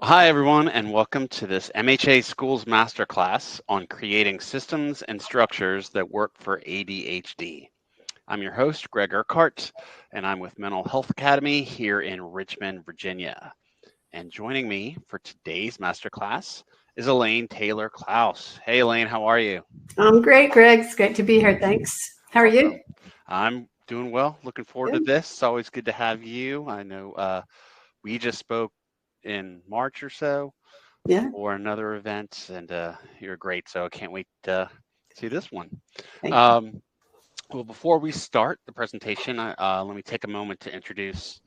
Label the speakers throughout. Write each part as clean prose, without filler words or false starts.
Speaker 1: Hi, everyone, and welcome to this MHA Schools Masterclass on creating systems and structures that work for ADHD. I'm your host, Greg Urquhart, and I'm with Mental Health Academy here in Richmond, Virginia. And joining me for today's Masterclass is Elaine Taylor-Klaus. Hey, Elaine, how are you?
Speaker 2: I'm great, Greg. It's great to be here. Thanks. How are you?
Speaker 1: I'm doing well. Looking forward to this. It's always good to have you. I know we just spoke in March or so for another event, and you're great. So I can't wait to see this one. Well, before we start the presentation, let me take a moment to introduce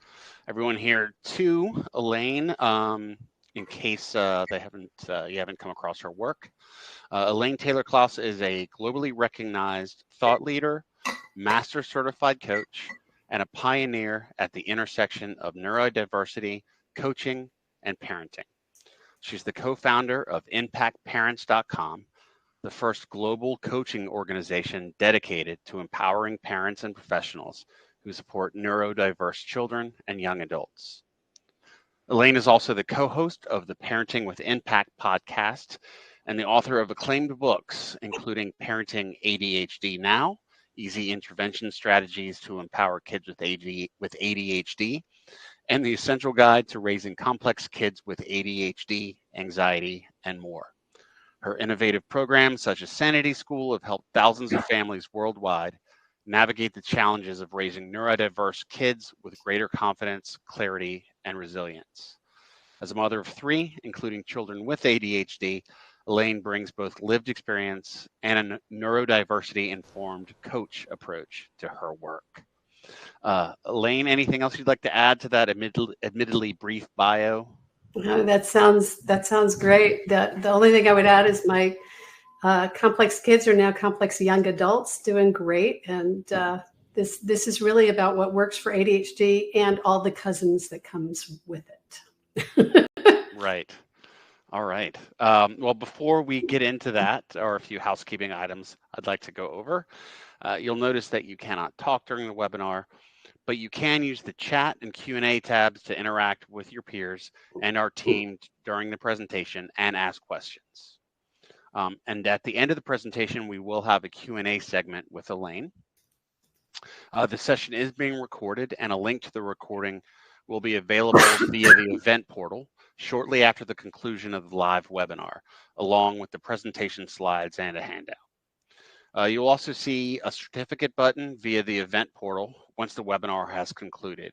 Speaker 1: everyone here to Elaine, in case you haven't come across her work. Elaine Taylor-Klaus is a globally recognized thought leader, master certified coach, and a pioneer at the intersection of neurodiversity, coaching, and parenting. She's the co-founder of ImpactParents.com, the first global coaching organization dedicated to empowering parents and professionals who support neurodiverse children and young adults. Elaine is also the co-host of the Parenting with Impact podcast and the author of acclaimed books, including Parenting ADHD Now, Easy Intervention Strategies to Empower Kids with ADHD, and the Essential Guide to Raising Complex Kids with ADHD, Anxiety, and more. Her innovative programs, such as Sanity School, have helped thousands of families worldwide navigate the challenges of raising neurodiverse kids with greater confidence, clarity, and resilience. As a mother of three, including children with ADHD, Elaine brings both lived experience and a neurodiversity-informed coach approach to her work. Elaine, anything else you'd like to add to that admittedly brief bio?
Speaker 2: That sounds great. The only thing I would add is my complex kids are now complex young adults doing great. And this is really about what works for ADHD and all the cousins that comes with it.
Speaker 1: Right. All right. Well, before we get into that, or a few housekeeping items I'd like to go over, you'll notice that you cannot talk during the webinar, but you can use the chat and Q&A tabs to interact with your peers and our team during the presentation and ask questions. And at the end of the presentation, we will have a Q&A segment with Elaine. The session is being recorded, and a link to the recording will be available via the event portal shortly after the conclusion of the live webinar, along with the presentation slides and a handout. You'll also see a certificate button via the event portal once the webinar has concluded.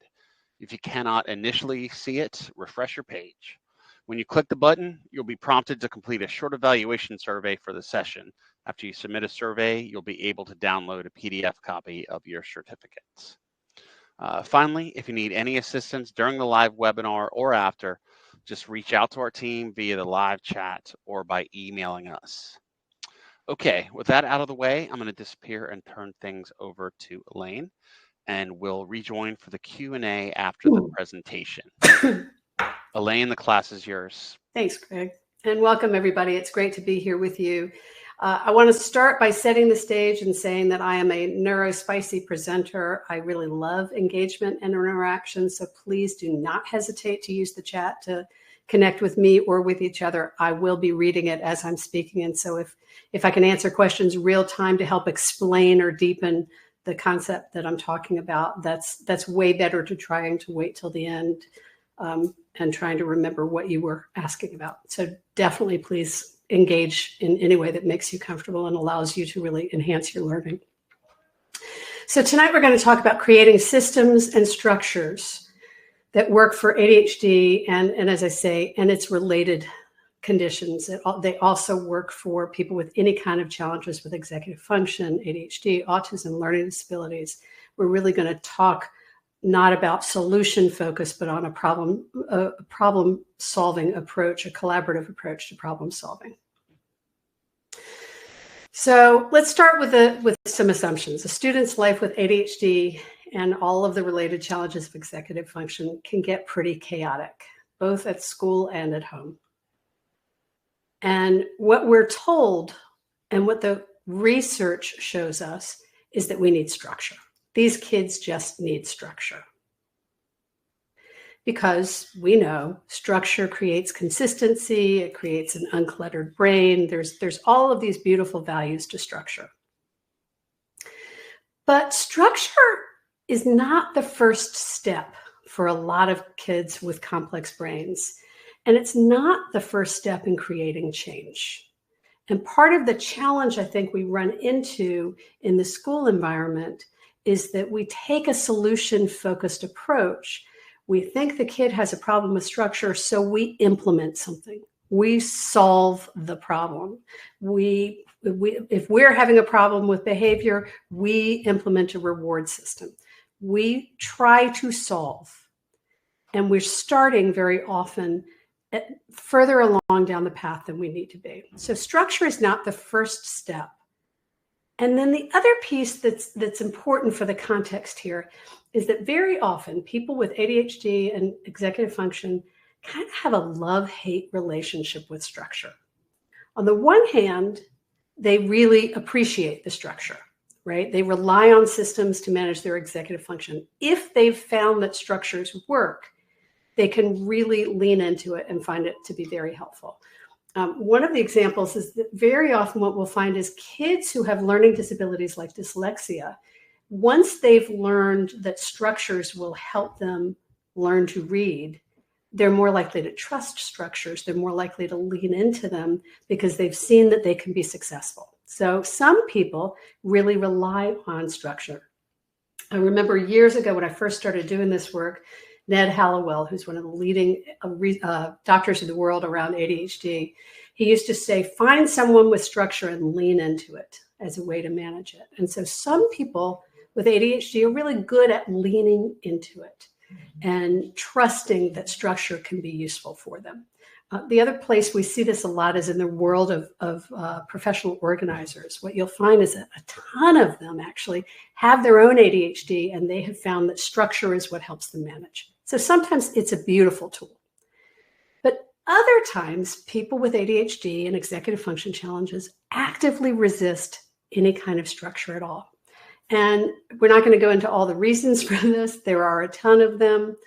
Speaker 1: If you cannot initially see it, refresh your page. When you click the button, you'll be prompted to complete a short evaluation survey for the session. After you submit a survey, you'll be able to download a PDF copy of your certificates. Finally, if you need any assistance during the live webinar or after, just reach out to our team via the live chat or by emailing us. Okay, with that out of the way, I'm going to disappear and turn things over to Elaine, and we'll rejoin for the Q&A after the presentation. Elaine, the class is yours.
Speaker 2: Thanks, Greg. And welcome, everybody. It's great to be here with you. I want to start by setting the stage and saying that I am a neurospicy presenter. I really love engagement and interaction, so please do not hesitate to use the chat to connect with me or with each other. I will be reading it as I'm speaking, and so if I can answer questions real time to help explain or deepen the concept that I'm talking about, that's way better to trying to wait till the end and trying to remember what you were asking about. So definitely please engage in any way that makes you comfortable and allows you to really enhance your learning. So tonight we're going to talk about creating systems and structures that work for ADHD and as I say, and its related conditions. They also work for people with any kind of challenges with executive function, ADHD, autism, learning disabilities. We're really going to talk not about solution focus, but on a problem solving approach, a collaborative approach to problem solving. So let's start with some assumptions. A student's life with ADHD and all of the related challenges of executive function can get pretty chaotic, both at school and at home. And what we're told and what the research shows us is that we need structure. These kids just need structure. because we know structure creates consistency, it creates an uncluttered brain. There's all of these beautiful values to structure. But structure is not the first step for a lot of kids with complex brains. And it's not the first step in creating change. And part of the challenge I think we run into in the school environment is that we take a solution-focused approach. We think the kid has a problem with structure, so we implement something. We solve the problem. If we're having a problem with behavior, we implement a reward system. We try to solve. And we're starting very often further along down the path than we need to be. So structure is not the first step. And then the other piece that's important for the context here is that very often people with ADHD and executive function kind of have a love-hate relationship with structure. On the one hand, they really appreciate the structure, right? They rely on systems to manage their executive function. If they've found that structures work, they can really lean into it and find it to be very helpful. One of the examples is that very often what we'll find is kids who have learning disabilities like dyslexia, once they've learned that structures will help them learn to read, they're more likely to trust structures. They're more likely to lean into them because they've seen that they can be successful. So some people really rely on structure. I remember years ago when I first started doing this work, Ned Hallowell, who's one of the leading doctors in the world around ADHD, he used to say, find someone with structure and lean into it as a way to manage it. And so some people with ADHD are really good at leaning into it and trusting that structure can be useful for them. The other place we see this a lot is in the world of professional organizers. What you'll find is that a ton of them actually have their own ADHD, and they have found that structure is what helps them manage. So sometimes it's a beautiful tool. But other times, people with ADHD and executive function challenges actively resist any kind of structure at all. And we're not going to go into all the reasons for this. There are a ton of them.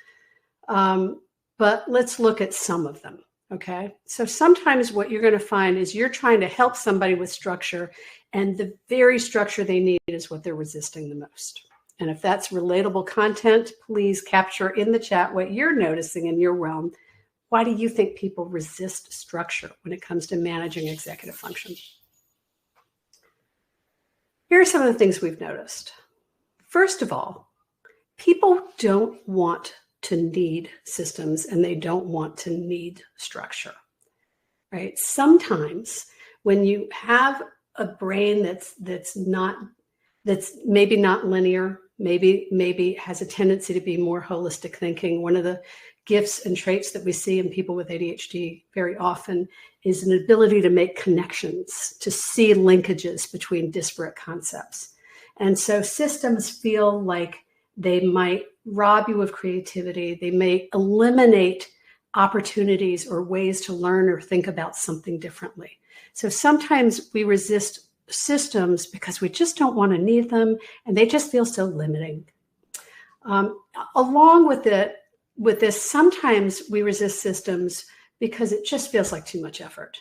Speaker 2: But let's look at some of them. Okay. So sometimes what you're going to find is you're trying to help somebody with structure, and the very structure they need is what they're resisting the most. And if that's relatable content, please capture in the chat what you're noticing in your realm. Why do you think people resist structure when it comes to managing executive function? Here are some of the things we've noticed. First of all, people don't want to need systems, and they don't want to need structure, right? Sometimes when you have a brain that's maybe not linear, maybe has a tendency to be more holistic thinking. One of the gifts and traits that we see in people with ADHD very often is an ability to make connections, to see linkages between disparate concepts. And so systems feel like they might rob you of creativity. They may eliminate opportunities or ways to learn or think about something differently. So sometimes we resist systems because we just don't want to need them, and they just feel so limiting. Along with this, sometimes we resist systems because it just feels like too much effort.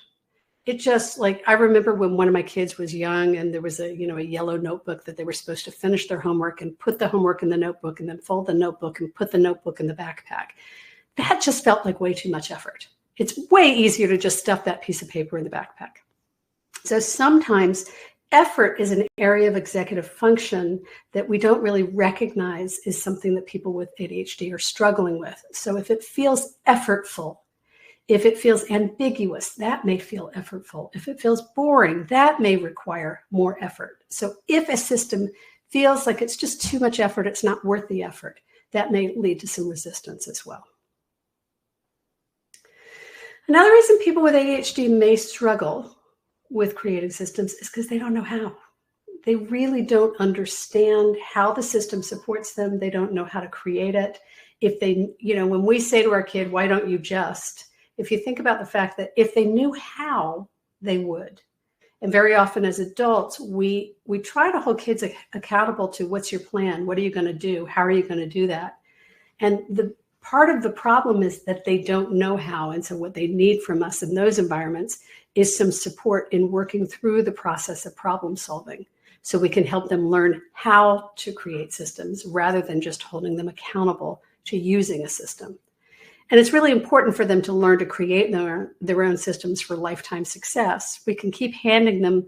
Speaker 2: It just, like, I remember when one of my kids was young and there was a yellow notebook that they were supposed to finish their homework and put the homework in the notebook and then fold the notebook and put the notebook in the backpack. That just felt like way too much effort. It's way easier to just stuff that piece of paper in the backpack. So sometimes effort is an area of executive function that we don't really recognize is something that people with ADHD are struggling with. So if it feels effortful, if it feels ambiguous, that may feel effortful. If it feels boring, that may require more effort. So if a system feels like it's just too much effort, it's not worth the effort, that may lead to some resistance as well. Another reason people with ADHD may struggle with creating systems is because they don't know how. They really don't understand how the system supports them. They don't know how to create it. If they, when we say to our kid, why don't you just? If you think about the fact that if they knew how, they would. And very often as adults, we try to hold kids accountable to what's your plan? What are you going to do? How are you going to do that? And the part of the problem is that they don't know how. And so what they need from us in those environments is some support in working through the process of problem solving, so we can help them learn how to create systems rather than just holding them accountable to using a system. And it's really important for them to learn to create their own systems for lifetime success. We can keep handing them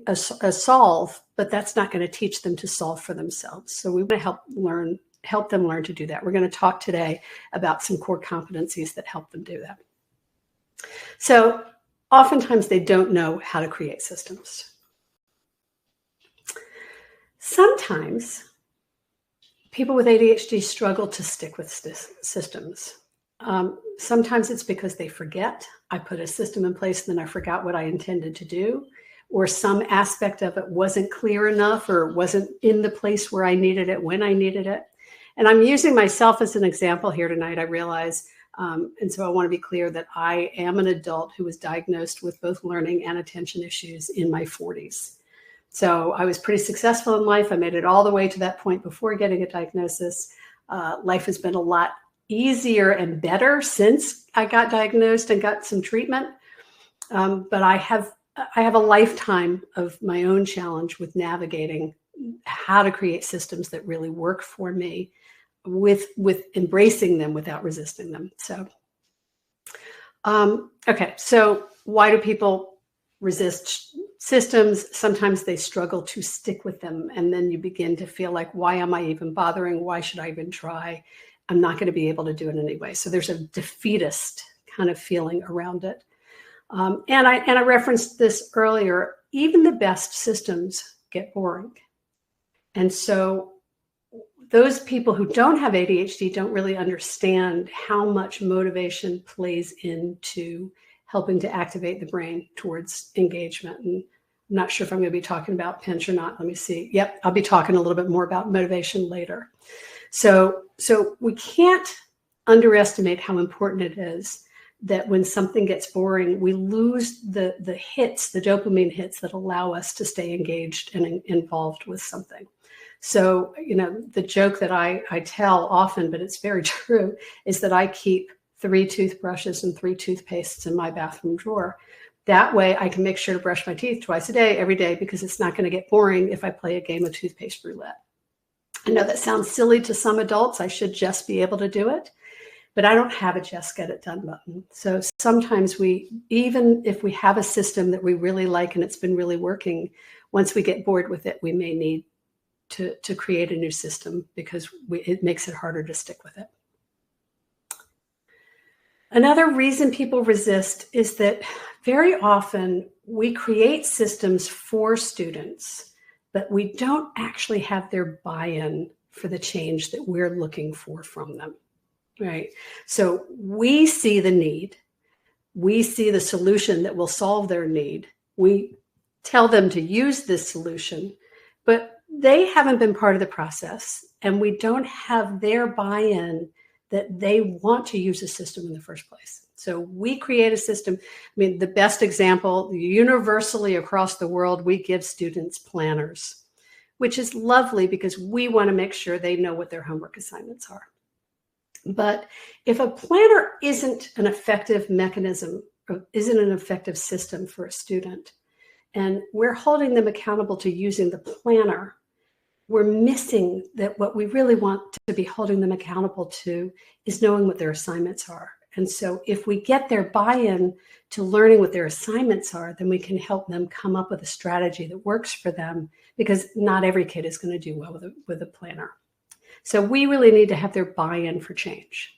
Speaker 2: a solve, but that's not going to teach them to solve for themselves. So we want to help them learn to do that. We're going to talk today about some core competencies that help them do that. So oftentimes they don't know how to create systems. Sometimes people with ADHD struggle to stick with systems. Sometimes it's because they forget. I put a system in place and then I forgot what I intended to do, or some aspect of it wasn't clear enough or wasn't in the place where I needed it when I needed it. And I'm using myself as an example here tonight, I realize. And so I want to be clear that I am an adult who was diagnosed with both learning and attention issues in my 40s. So I was pretty successful in life. I made it all the way to that point before getting a diagnosis. Life has been a lot easier and better since I got diagnosed and got some treatment. But I have a lifetime of my own challenge with navigating how to create systems that really work for me, with embracing them without resisting them. So, okay. So why do people resist systems? Sometimes they struggle to stick with them. And then you begin to feel like, why am I even bothering? Why should I even try? I'm not going to be able to do it anyway. So there's a defeatist kind of feeling around it. And I referenced this earlier, even the best systems get boring. And so those people who don't have ADHD don't really understand how much motivation plays into helping to activate the brain towards engagement. And I'm not sure if I'm going to be talking about pinch or not. Let me see. Yep, I'll be talking a little bit more about motivation later. So we can't underestimate how important it is that when something gets boring, we lose the hits, the dopamine hits that allow us to stay engaged and involved with something. So, the joke that I tell often, but it's very true, is that I keep 3 toothbrushes and 3 toothpastes in my bathroom drawer. That way I can make sure to brush my teeth twice a day, every day, because it's not going to get boring if I play a game of toothpaste roulette. I know that sounds silly to some adults. I should just be able to do it, but I don't have a just get it done button. So sometimes even if we have a system that we really like and it's been really working, once we get bored with it, we may need to create a new system because it makes it harder to stick with it. Another reason people resist is that very often we create systems for students, but we don't actually have their buy-in for the change that we're looking for from them, right? So we see the need. We see the solution that will solve their need. We tell them to use this solution, but they haven't been part of the process, and we don't have their buy-in that they want to use a system in the first place. So we create a system. I mean, the best example, universally across the world, we give students planners, which is lovely because we want to make sure they know what their homework assignments are. But if a planner isn't an effective mechanism, or isn't an effective system for a student, and we're holding them accountable to using the planner, we're missing that what we really want to be holding them accountable to is knowing what their assignments are. And so if we get their buy-in to learning what their assignments are, then we can help them come up with a strategy that works for them, because not every kid is going to do well with a planner. So we really need to have their buy-in for change.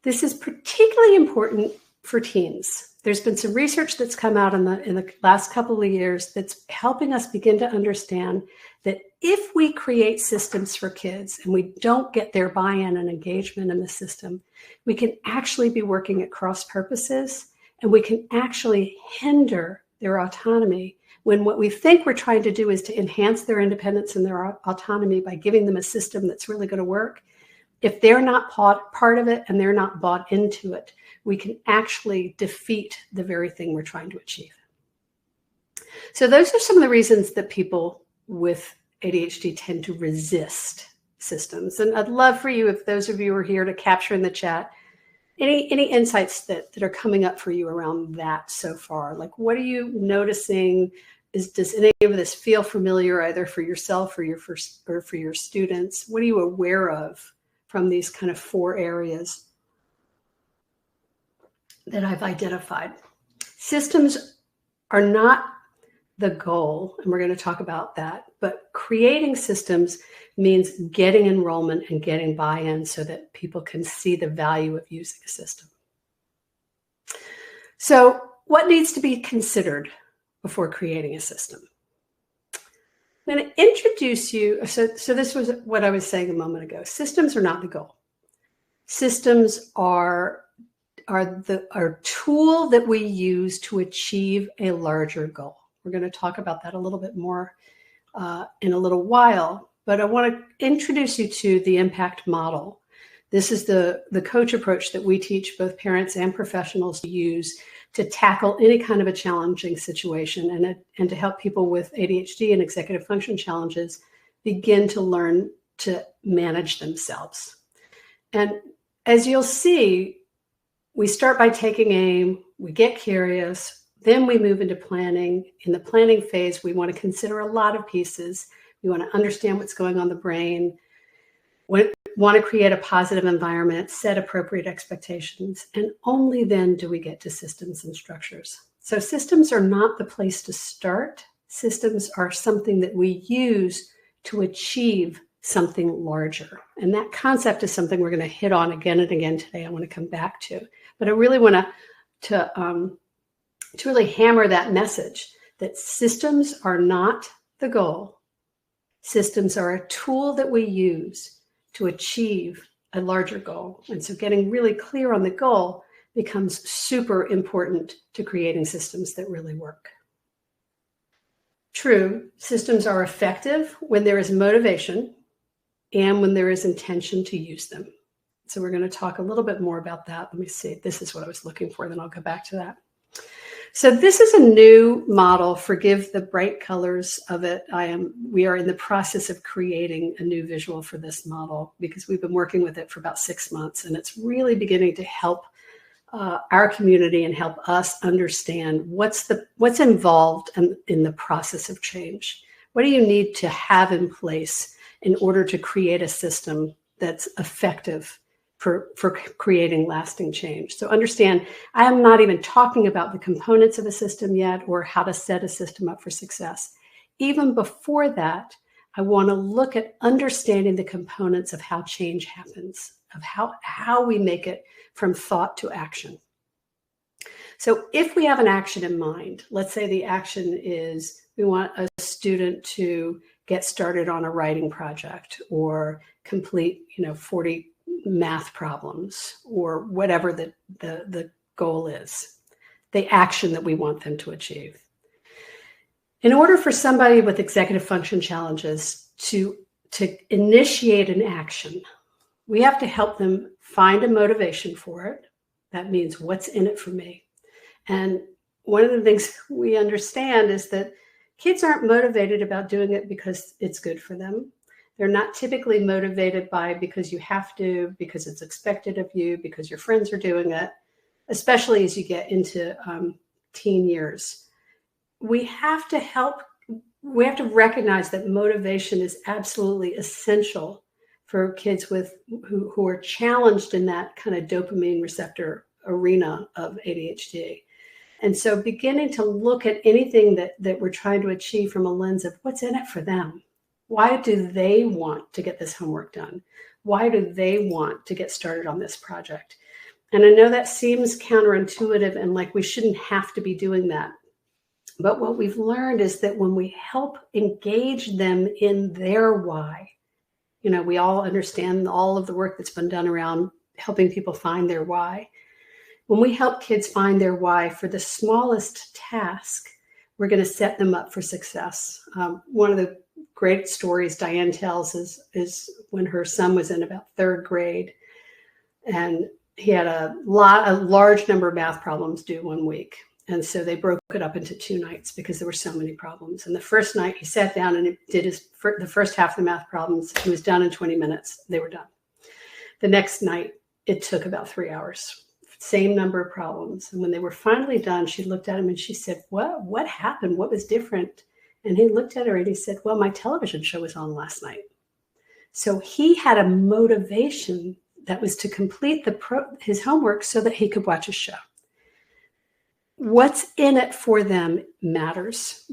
Speaker 2: This is particularly important for teens. There's been some research that's come out in the last couple of years that's helping us begin to understand that if we create systems for kids and we don't get their buy-in and engagement in the system, we can actually be working at cross purposes, and we can actually hinder their autonomy when what we think we're trying to do is to enhance their independence and their autonomy by giving them a system that's really going to work. If they're not part of it and they're not bought into it, we can actually defeat the very thing we're trying to achieve. So those are some of the reasons that people with ADHD tend to resist systems. And I'd love for you, if those of you are here, to capture in the chat any insights that are coming up for you around that so far. Like, what are you noticing? Does any of this feel familiar, either for yourself or for your students? What are you aware of from these kind of 4 areas that I've identified? Systems are not the goal, and we're going to talk about that, but creating systems means getting enrollment and getting buy-in so that people can see the value of using a system. So what needs to be considered before creating a system? I'm going to introduce you. So this was what I was saying a moment ago. Systems are not the goal. Systems are a tool that we use to achieve a larger goal. We're going to talk about that a little bit more in a little while, but I want to introduce you to the impact model. This is the coach approach that we teach both parents and professionals to use to tackle any kind of a challenging situation and to help people with ADHD and executive function challenges begin to learn to manage themselves. And as you'll see, we start by taking aim, we get curious, then we move into planning. In the planning phase, we want to consider a lot of pieces. We want to understand what's going on in the brain. We want to create a positive environment, set appropriate expectations, and only then do we get to systems and structures. So systems are not the place to start. Systems are something that we use to achieve something larger. And that concept is something we're going to hit on again and again today. I want to come back to, but I really want to really hammer that message that systems are not the goal. Systems are a tool that we use to achieve a larger goal. And so getting really clear on the goal becomes super important to creating systems that really work. True, systems are effective when there is motivation and when there is intention to use them. So we're going to talk a little bit more about that. Let me see. This is what I was looking for, then I'll go back to that. So this is a new model. Forgive the bright colors of it. We are in the process of creating a new visual for this model because we've been working with it for about 6 months, and it's really beginning to help our community and help us understand what's involved in the process of change. What do you need to have in place in order to create a system that's effective for creating lasting change? So understand, I am not even talking about the components of a system yet or how to set a system up for success. Even before that, I want to look at understanding the components of how change happens, of how we make it from thought to action. So if we have an action in mind, let's say the action is we want a student to get started on a writing project or complete 40 math problems or whatever the goal is, the action that we want them to achieve. In order for somebody with executive function challenges to initiate an action, we have to help them find a motivation for it. That means, what's in it for me? And one of the things we understand is that kids aren't motivated about doing it because it's good for them. They're not typically motivated because you have to, because it's expected of you, because your friends are doing it, especially as you get into teen years. We have to recognize that motivation is absolutely essential for kids who are challenged in that kind of dopamine receptor arena of ADHD. And so beginning to look at anything that we're trying to achieve from a lens of what's in it for them. Why do they want to get this homework done? Why do they want to get started on this project? And I know that seems counterintuitive and like we shouldn't have to be doing that. But what we've learned is that when we help engage them in their why, we all understand all of the work that's been done around helping people find their why. When we help kids find their why for the smallest task, we're going to set them up for success. One of the great stories Diane tells is when her son was in about 3rd grade and he had a large number of math problems due one week. And so they broke it up into 2 nights because there were so many problems. And the first night he sat down and did the first half of the math problems. He was done in 20 minutes. They were done. The next night, it took about 3 hours. Same number of problems. And when they were finally done, she looked at him and she said, what happened? What was different? And he looked at her and he said, well, my television show was on last night. So he had a motivation that was to complete his homework so that he could watch a show. What's in it for them matters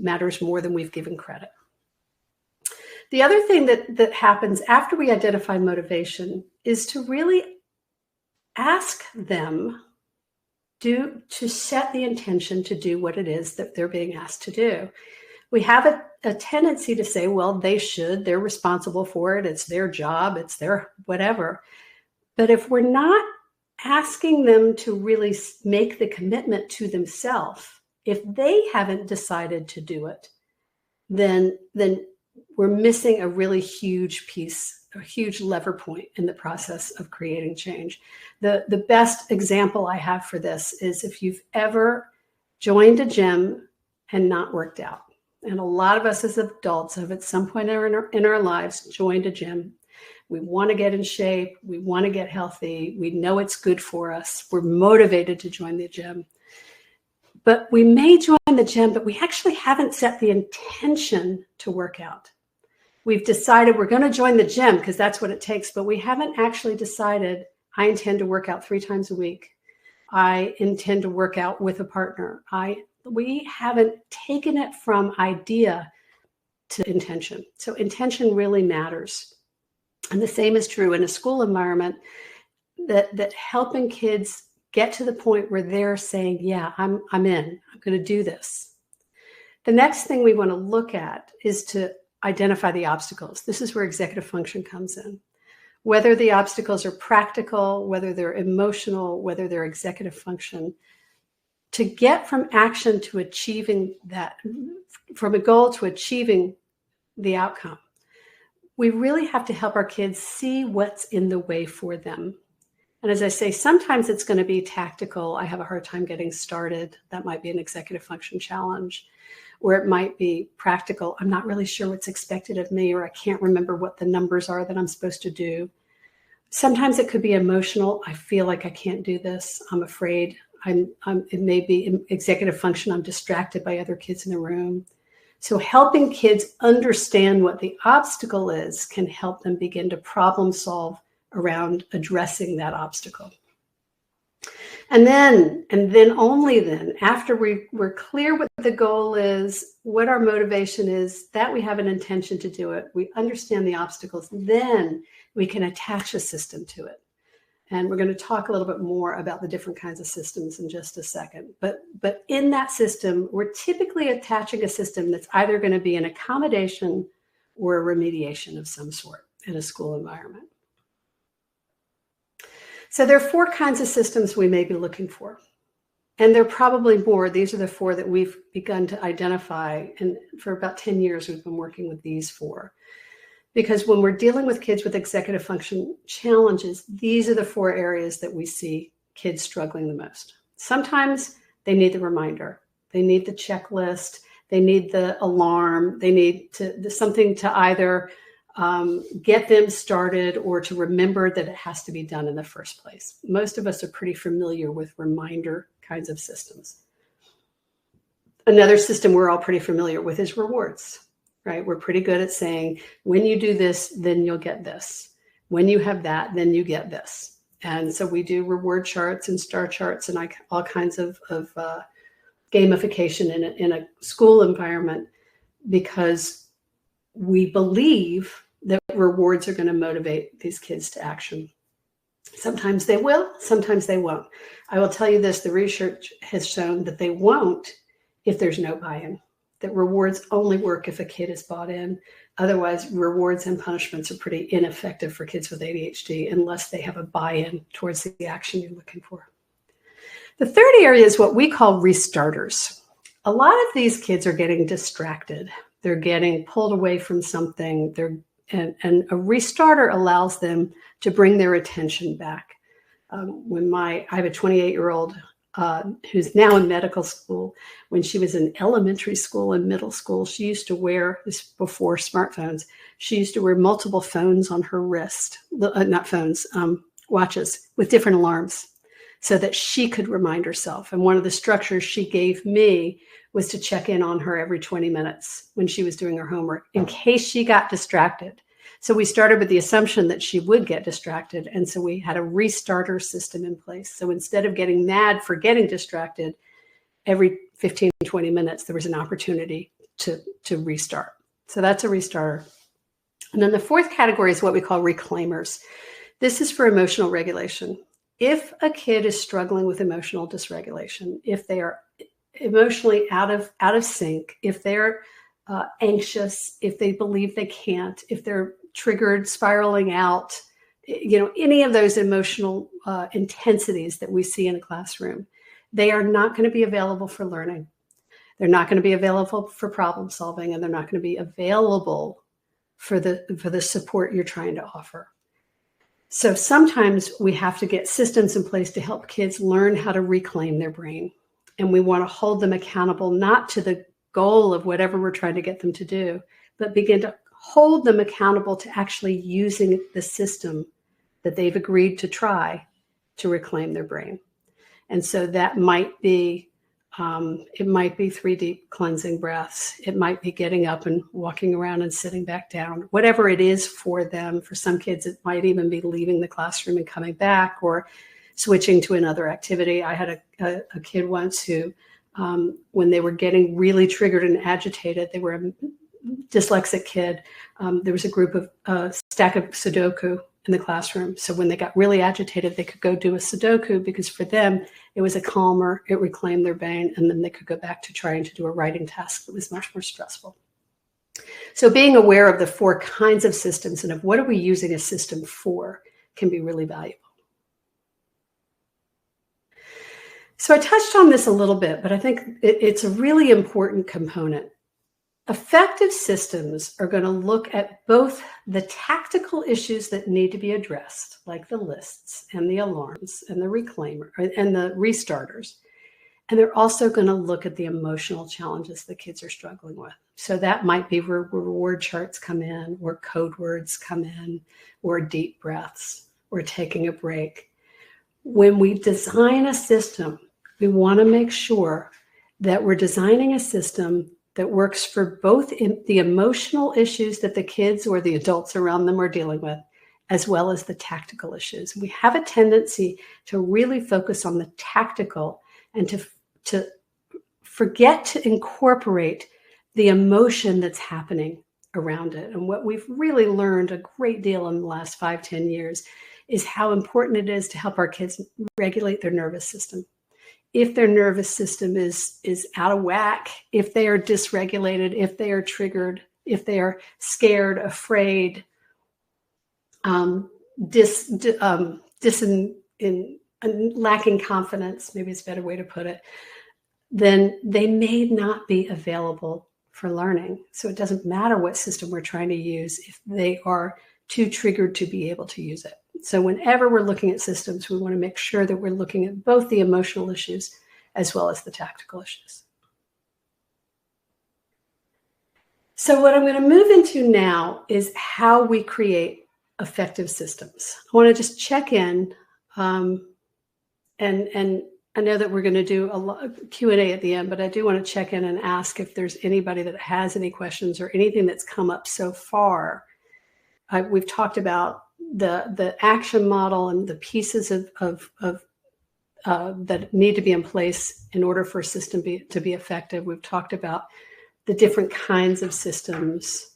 Speaker 2: more than we've given credit. The other thing that happens after we identify motivation is to really ask them to set the intention to do what it is that they're being asked to do. We have a tendency to say, well, they're responsible for it. It's their job. It's their whatever. But if we're not asking them to really make the commitment to themselves, if they haven't decided to do it, then we're missing a really huge piece, a huge lever point in the process of creating change. The best example I have for this is if you've ever joined a gym and not worked out. And a lot of us as adults have at some point in our lives joined a gym. We want to get in shape. We want to get healthy. We know it's good for us. We're motivated to join the gym. But we may join the gym, but we actually haven't set the intention to work out. We've decided we're going to join the gym because that's what it takes, but we haven't actually decided, I intend to work out 3 times a week. I intend to work out with a partner. We haven't taken it from idea to intention. So intention really matters. And the same is true in a school environment, that helping kids get to the point where they're saying, yeah, I'm in, I'm going to do this. The next thing we want to look at is to identify the obstacles. This is where executive function comes in. Whether the obstacles are practical, whether they're emotional, whether they're executive function, to get from action to achieving that, from a goal to achieving the outcome, we really have to help our kids see what's in the way for them. And as I say, sometimes it's going to be tactical. I have a hard time getting started. That might be an executive function challenge. Or it might be practical. I'm not really sure what's expected of me, or I can't remember what the numbers are that I'm supposed to do. Sometimes it could be emotional. I feel like I can't do this. I'm afraid. It may be executive function. I'm distracted by other kids in the room. So helping kids understand what the obstacle is can help them begin to problem solve around addressing that obstacle. And then only then, after we're clear what the goal is, what our motivation is, that we have an intention to do it, we understand the obstacles, then we can attach a system to it. And we're going to talk a little bit more about the different kinds of systems in just a second. But in that system, we're typically attaching a system that's either going to be an accommodation or a remediation of some sort in a school environment. So there are 4 kinds of systems we may be looking for. And there are probably more. These are the 4 that we've begun to identify. And for about 10 years, we've been working with these 4. Because when we're dealing with kids with executive function challenges, these are the 4 areas that we see kids struggling the most. Sometimes they need the reminder. They need the checklist. They need the alarm. They need something to either get them started or to remember that it has to be done in the first place. Most of us are pretty familiar with reminder kinds of systems. Another system we're all pretty familiar with is rewards. Right? We're pretty good at saying, when you do this, then you'll get this. When you have that, then you get this. And so we do reward charts and star charts and all kinds of gamification in a school environment, because we believe that rewards are going to motivate these kids to action. Sometimes they will, sometimes they won't. I will tell you this, the research has shown that they won't if there's no buy-in. That rewards only work if a kid is bought in. Otherwise, rewards and punishments are pretty ineffective for kids with ADHD unless they have a buy-in towards the action you're looking for. The third area is what we call restarters. A lot of these kids are getting distracted. They're getting pulled away from something. And a restarter allows them to bring their attention back. I have a 28-year-old who's now in medical school. When she was in elementary school and middle school, she used to wear, this before smartphones, she used to wear multiple phones on her wrist, not phones, watches with different alarms so that she could remind herself. And one of the structures she gave me was to check in on her every 20 minutes when she was doing her homework in case she got distracted. So we started with the assumption that she would get distracted. And so we had a restarter system in place. So instead of getting mad for getting distracted, every 15, 20 minutes, there was an opportunity to restart. So that's a restarter. And then the fourth category is what we call reclaimers. This is for emotional regulation. If a kid is struggling with emotional dysregulation, if they are emotionally out of sync, if they're anxious, if they believe they can't, if they're triggered, spiraling out, any of those emotional intensities that we see in a classroom, they are not going to be available for learning. They're not going to be available for problem solving, and they're not going to be available for the support you're trying to offer. So sometimes we have to get systems in place to help kids learn how to reclaim their brain. And we want to hold them accountable, not to the goal of whatever we're trying to get them to do, but begin to hold them accountable to actually using the system that they've agreed to try to reclaim their brain. And so that might be, it might be 3 deep cleansing breaths. It might be getting up and walking around and sitting back down, whatever it is for them. For some kids, it might even be leaving the classroom and coming back, or switching to another activity. I had a kid once who, when they were getting really triggered and agitated, they were a dyslexic kid. There was a stack of Sudoku in the classroom. So when they got really agitated, they could go do a Sudoku, because for them, it was a calmer, it reclaimed their brain, and then they could go back to trying to do a writing task that was much more stressful. So being aware of the 4 kinds of systems and of what are we using a system for can be really valuable. So I touched on this a little bit, but I think it's a really important component. Effective systems are going to look at both the tactical issues that need to be addressed, like the lists and the alarms and the reclaimer and the restarters. And they're also going to look at the emotional challenges the kids are struggling with. So that might be where reward charts come in, or code words come in, or deep breaths, or taking a break. When we design a system, we want to make sure that we're designing a system that works for both the emotional issues that the kids or the adults around them are dealing with, as well as the tactical issues. We have a tendency to really focus on the tactical and to forget to incorporate the emotion that's happening around it. And what we've really learned a great deal in the last 5-10 years is how important it is to help our kids regulate their nervous system. If their nervous system is out of whack, if they are dysregulated, if they are triggered, if they are scared, afraid, lacking confidence, maybe it's a better way to put it, then they may not be available for learning. So it doesn't matter what system we're trying to use if they are too triggered to be able to use it. So whenever we're looking at systems, we want to make sure that we're looking at both the emotional issues as well as the tactical issues. So what I'm going to move into now is how we create effective systems. I want to just check in, and I know that we're going to do a lot of Q&A at the end, but I do want to check in and ask if there's anybody that has any questions or anything that's come up so far. We've talked about the action model and the pieces that need to be in place in order for a system to be effective. We've talked about the different kinds of systems.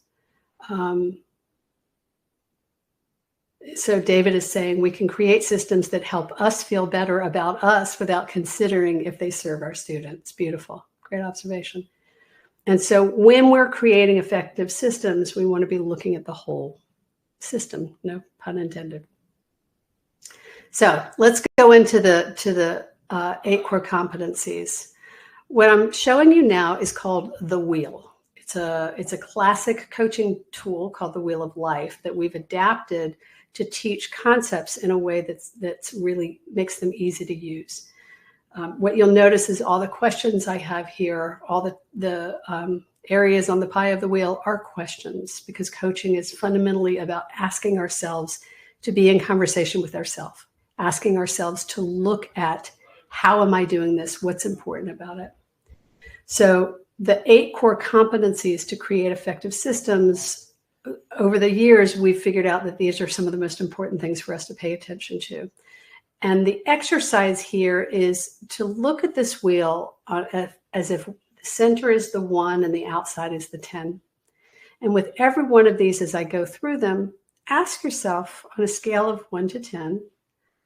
Speaker 2: So David is saying we can create systems that help us feel better about us without considering if they serve our students. Beautiful. Great observation. And so when we're creating effective systems, we want to be looking at the whole system, no pun intended. So let's go into the 8 core competencies. What I'm showing you now is called the wheel. It's a classic coaching tool called the Wheel of Life that we've adapted to teach concepts in a way that's really makes them easy to use. What you'll notice is all the questions I have here, all the areas on the pie of the wheel are questions, because coaching is fundamentally about asking ourselves to be in conversation with ourselves, asking ourselves to look at, how am I doing this? What's important about it? So the 8 core competencies to create effective systems, over the years, we've figured out that these are some of the most important things for us to pay attention to. And the exercise here is to look at this wheel as if the center is the 1 and the outside is the 10. And with every one of these, as I go through them, ask yourself on a scale of 1 to 10,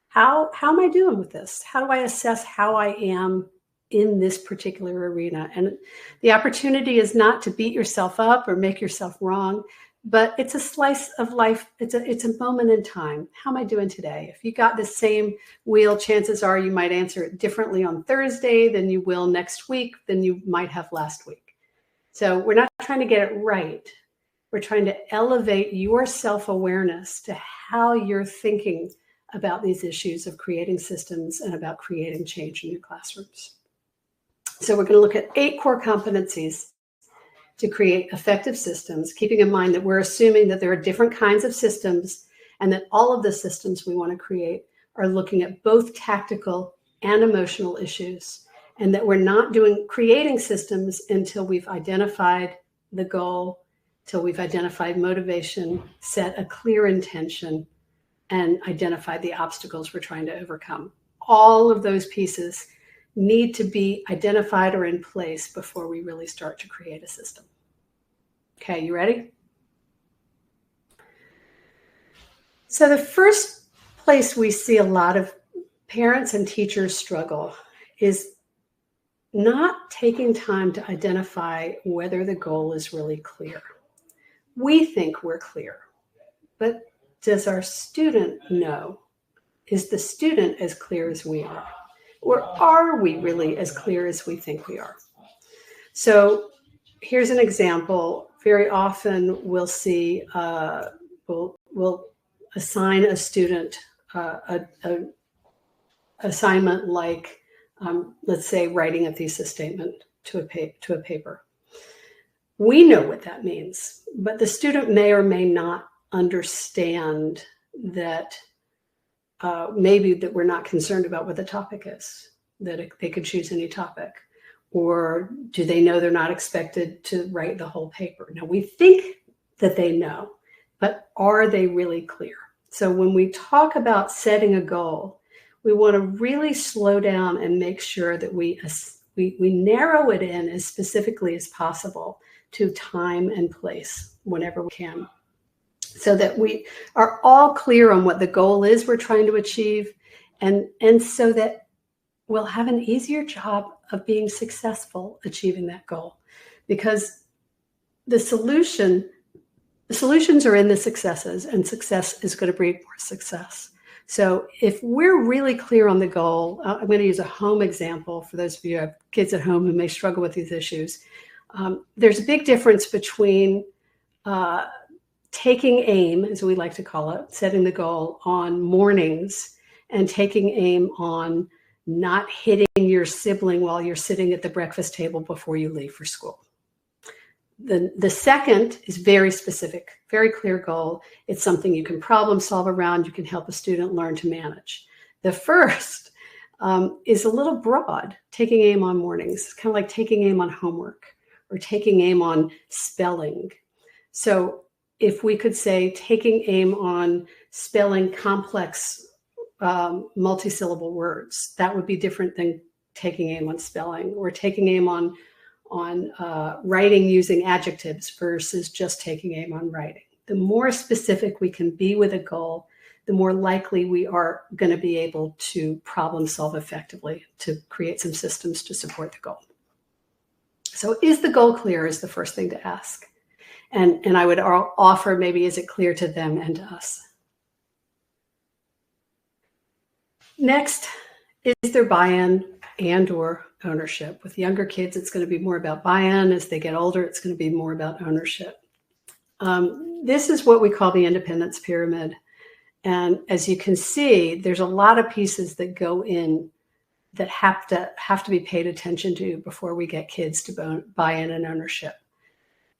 Speaker 2: how am I doing with this? How do I assess how I am in this particular arena? And the opportunity is not to beat yourself up or make yourself wrong, but it's a slice of life. It's a moment in time. How am I doing today? If you got the same wheel, chances are you might answer it differently on Thursday than you will next week, than you might have last week. So we're not trying to get it right. We're trying to elevate your self-awareness to how you're thinking about these issues of creating systems and about creating change in your classrooms. So we're going to look at 8 core competencies to create effective systems, keeping in mind that we're assuming that there are different kinds of systems, and that all of the systems we want to create are looking at both tactical and emotional issues, and that we're not creating systems until we've identified the goal, till we've identified motivation, set a clear intention, and identified the obstacles we're trying to overcome. All of those pieces need to be identified or in place before we really start to create a system. Okay, you ready? So the first place we see a lot of parents and teachers struggle is not taking time to identify whether the goal is really clear. We think we're clear, but does our student know? Is the student as clear as we are? Or are we really as clear as we think we are? So here's an example. Very often we'll see, we'll assign a student an assignment like, let's say, writing a thesis statement to a paper. We know what that means, but the student may or may not understand that maybe that we're not concerned about what the topic is, that they could choose any topic. Or do they know they're not expected to write the whole paper? Now, we think that they know, but are they really clear? So when we talk about setting a goal, we want to really slow down and make sure that we narrow it in as specifically as possible to time and place whenever we can, so that we are all clear on what the goal is we're trying to achieve, and so that we'll have an easier job of being successful achieving that goal. Because the solutions are in the successes, and success is going to breed more success. So if we're really clear on the goal, I'm going to use a home example for those of you who have kids at home who may struggle with these issues. There's a big difference between taking aim, as we like to call it, setting the goal on mornings, and taking aim on not hitting your sibling while you're sitting at the breakfast table before you leave for school. The second is very specific, very clear goal. It's something you can problem solve around. You can help a student learn to manage. The first is a little broad, taking aim on mornings. It's kind of like taking aim on homework or taking aim on spelling. So if we could say taking aim on spelling complex multisyllable words, that would be different than taking aim on spelling, or taking aim on writing using adjectives versus just taking aim on writing. The more specific we can be with a goal, the more likely we are going to be able to problem solve effectively to create some systems to support the goal. So is the goal clear is the first thing to ask. And I would offer, maybe, is it clear to them and to us? Next, is there buy-in and or ownership? With younger kids, it's going to be more about buy-in. As they get older, it's going to be more about ownership. This is what we call the independence pyramid. And as you can see, there's a lot of pieces that go in that have to be paid attention to before we get kids to buy in and ownership.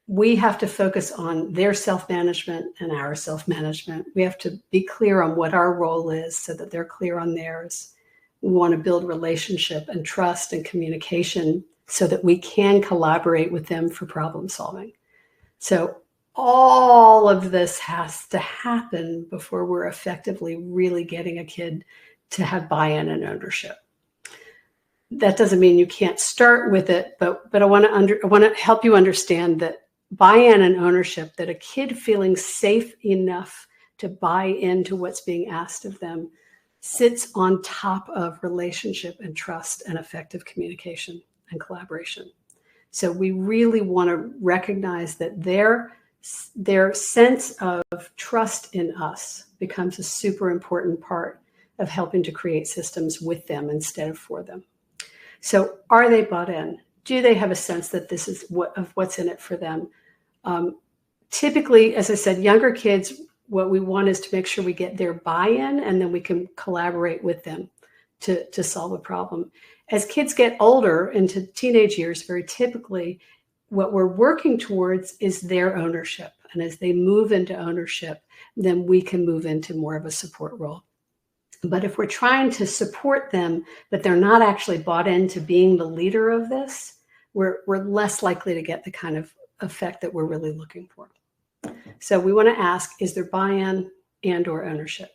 Speaker 2: We have to focus on their self-management and our self-management. We have to be clear on what our role is so that they're clear on theirs. We want to build relationship and trust and communication so that we can collaborate with them for problem solving. So all of this has to happen before we're effectively really getting a kid to have buy-in and ownership. That doesn't mean you can't start with it, but I want to help you understand that buy-in and ownership, that a kid feeling safe enough to buy into what's being asked of them, sits on top of relationship and trust and effective communication and collaboration. So we really want to recognize that their sense of trust in us becomes a super important part of helping to create systems with them instead of for them. So are they bought in? Do they have a sense that this is what's in it for them? Typically, as I said, younger kids, what we want is to make sure we get their buy-in, and then we can collaborate with them to solve a problem. As kids get older into teenage years, very typically, what we're working towards is their ownership. And as they move into ownership, then we can move into more of a support role. But if we're trying to support them, but they're not actually bought into being the leader of this, we're less likely to get the kind of effect that we're really looking for. So we want to ask, is there buy-in and or ownership?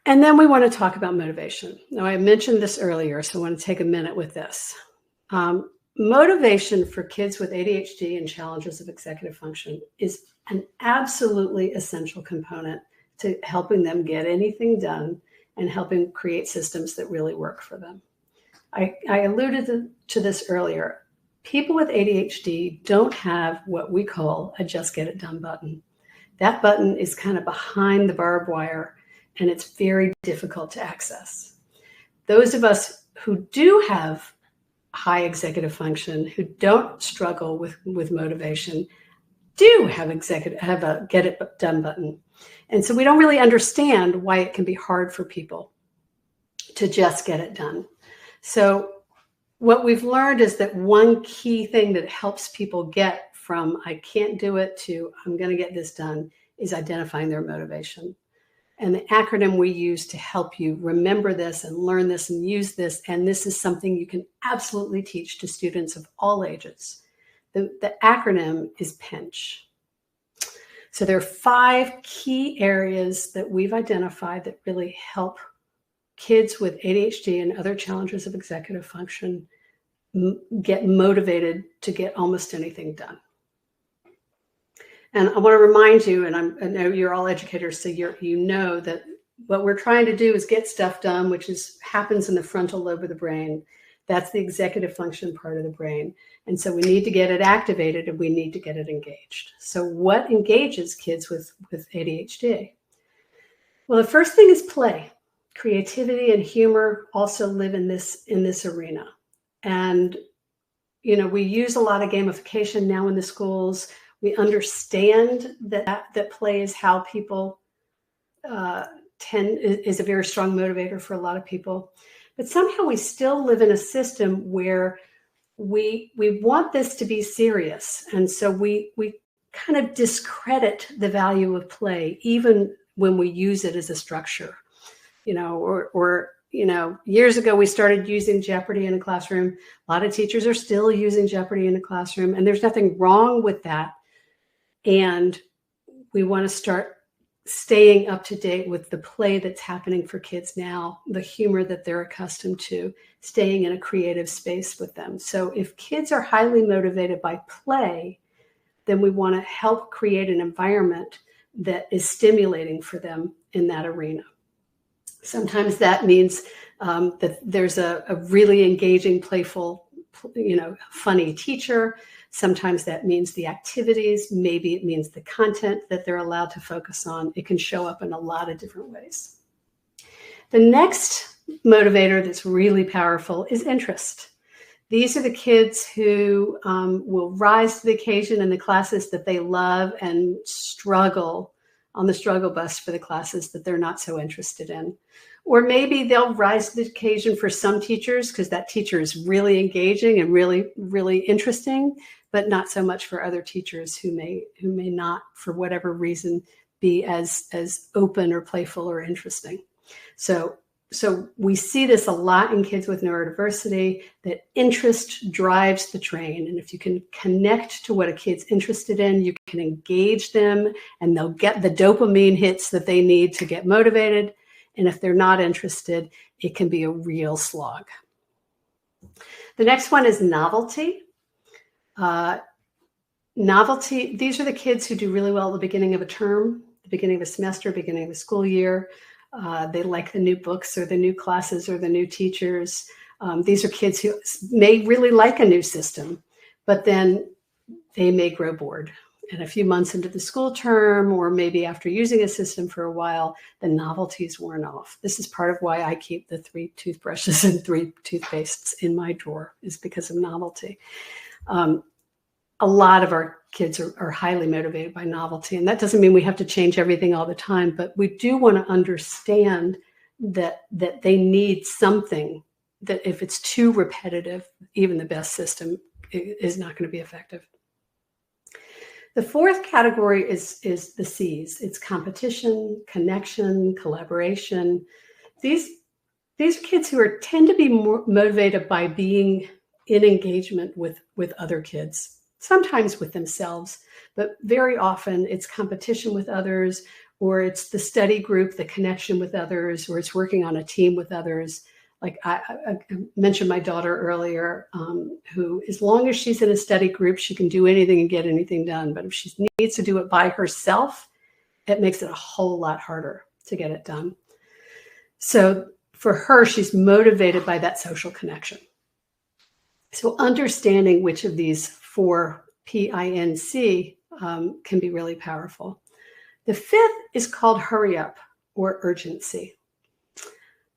Speaker 2: And then we want to talk about motivation. Now, I mentioned this earlier, so I want to take a minute with this. Motivation for kids with ADHD and challenges of executive function is an absolutely essential component to helping them get anything done and helping create systems that really work for them. I alluded to this earlier. People with ADHD don't have what we call a just get it done button. That button is kind of behind the barbed wire, and it's very difficult to access. Those of us who do have high executive function, who don't struggle with motivation, do have a get it done button. And so we don't really understand why it can be hard for people to just get it done. So what we've learned is that one key thing that helps people get from I can't do it to I'm going to get this done is identifying their motivation. And the acronym we use to help you remember this and learn this and use this, and this is something you can absolutely teach to students of all ages. The acronym is PINCH. So there are 5 key areas that we've identified that really help kids with ADHD and other challenges of executive function get motivated to get almost anything done. And I want to remind you, and I know you're all educators, so you know that what we're trying to do is get stuff done, which happens in the frontal lobe of the brain. That's the executive function part of the brain. And so we need to get it activated and we need to get it engaged. So what engages kids with ADHD? Well, the first thing is play. Creativity and humor also live in this arena. And, we use a lot of gamification now in the schools. We understand that play is how people is a very strong motivator for a lot of people. But somehow we still live in a system where we want this to be serious. And so we kind of discredit the value of play, even when we use it as a structure, years ago, we started using Jeopardy in a classroom. A lot of teachers are still using Jeopardy in a classroom, and there's nothing wrong with that. And we want to start staying up to date with the play that's happening for kids now, the humor that they're accustomed to, staying in a creative space with them. So if kids are highly motivated by play, then we want to help create an environment that is stimulating for them in that arena. Sometimes that means that there's a really engaging, playful, funny teacher. Sometimes that means the activities. Maybe it means the content that they're allowed to focus on. It can show up in a lot of different ways. The next motivator that's really powerful is interest. These are the kids who will rise to the occasion in the classes that they love and struggle on the struggle bus for the classes that they're not so interested in. Or maybe they'll rise to the occasion for some teachers because that teacher is really engaging and really, really interesting, but not so much for other teachers who may not, for whatever reason, be as open or playful or interesting. So we see this a lot in kids with neurodiversity, that interest drives the train. And if you can connect to what a kid's interested in, you can engage them and they'll get the dopamine hits that they need to get motivated. And if they're not interested, it can be a real slog. The next one is novelty. Novelty, these are the kids who do really well at the beginning of a term, the beginning of a semester, beginning of the school year. They like the new books or the new classes or the new teachers. These are kids who may really like a new system, but then they may grow bored. And a few months into the school term, or maybe after using a system for a while, the novelty is worn off. This is part of why I keep the 3 toothbrushes and 3 toothpastes in my drawer, is because of novelty. A lot of our kids are highly motivated by novelty. And that doesn't mean we have to change everything all the time, but we do want to understand that they need something, that if it's too repetitive, even the best system is not going to be effective. The fourth category is the C's. It's competition, connection, collaboration. These are kids who tend to be more motivated by being in engagement with other kids, sometimes with themselves, but very often it's competition with others, or it's the study group, the connection with others, or it's working on a team with others. Like I mentioned my daughter earlier, who, as long as she's in a study group, she can do anything and get anything done. But if she needs to do it by herself, it makes it a whole lot harder to get it done. So for her, she's motivated by that social connection. So understanding which of these 4 PINC can be really powerful. The 5th is called hurry up, or urgency.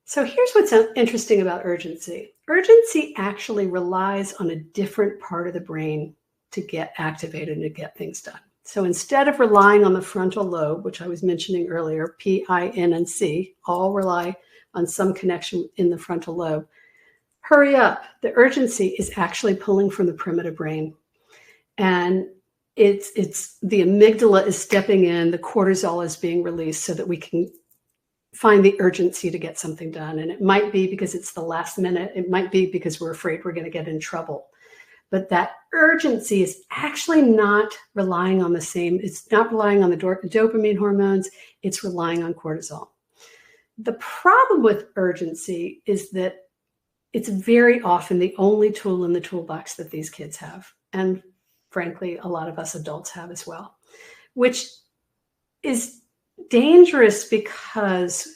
Speaker 2: So here's what's interesting about urgency. Urgency actually relies on a different part of the brain to get activated and to get things done. So instead of relying on the frontal lobe, which I was mentioning earlier, P, I, N, and C, all rely on some connection in the frontal lobe. Hurry up, the urgency is actually pulling from the primitive brain. And it's the amygdala is stepping in, the cortisol is being released so that we can find the urgency to get something done. And it might be because it's the last minute. It might be because we're afraid we're going to get in trouble. But that urgency is actually not relying on it's not relying on the dopamine hormones. It's relying on cortisol. The problem with urgency is that it's very often the only tool in the toolbox that these kids have. And frankly, a lot of us adults have as well, which is dangerous because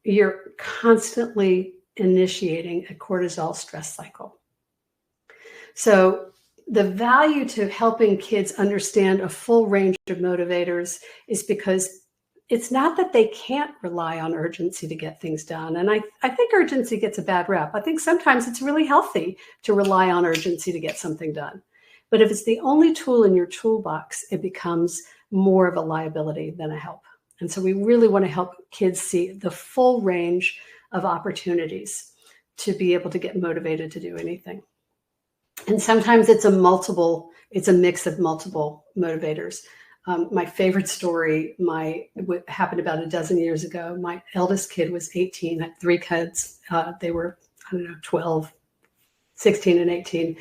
Speaker 2: you're constantly initiating a cortisol stress cycle. So the value to helping kids understand a full range of motivators is because it's not that they can't rely on urgency to get things done. And I think urgency gets a bad rep. I think sometimes it's really healthy to rely on urgency to get something done. But if it's the only tool in your toolbox, it becomes more of a liability than a help. And so we really want to help kids see the full range of opportunities to be able to get motivated to do anything. And sometimes it's a mix of multiple motivators. My favorite story happened about a dozen years ago. My eldest kid was 18, had 3 kids. They were, 12, 16, and 18.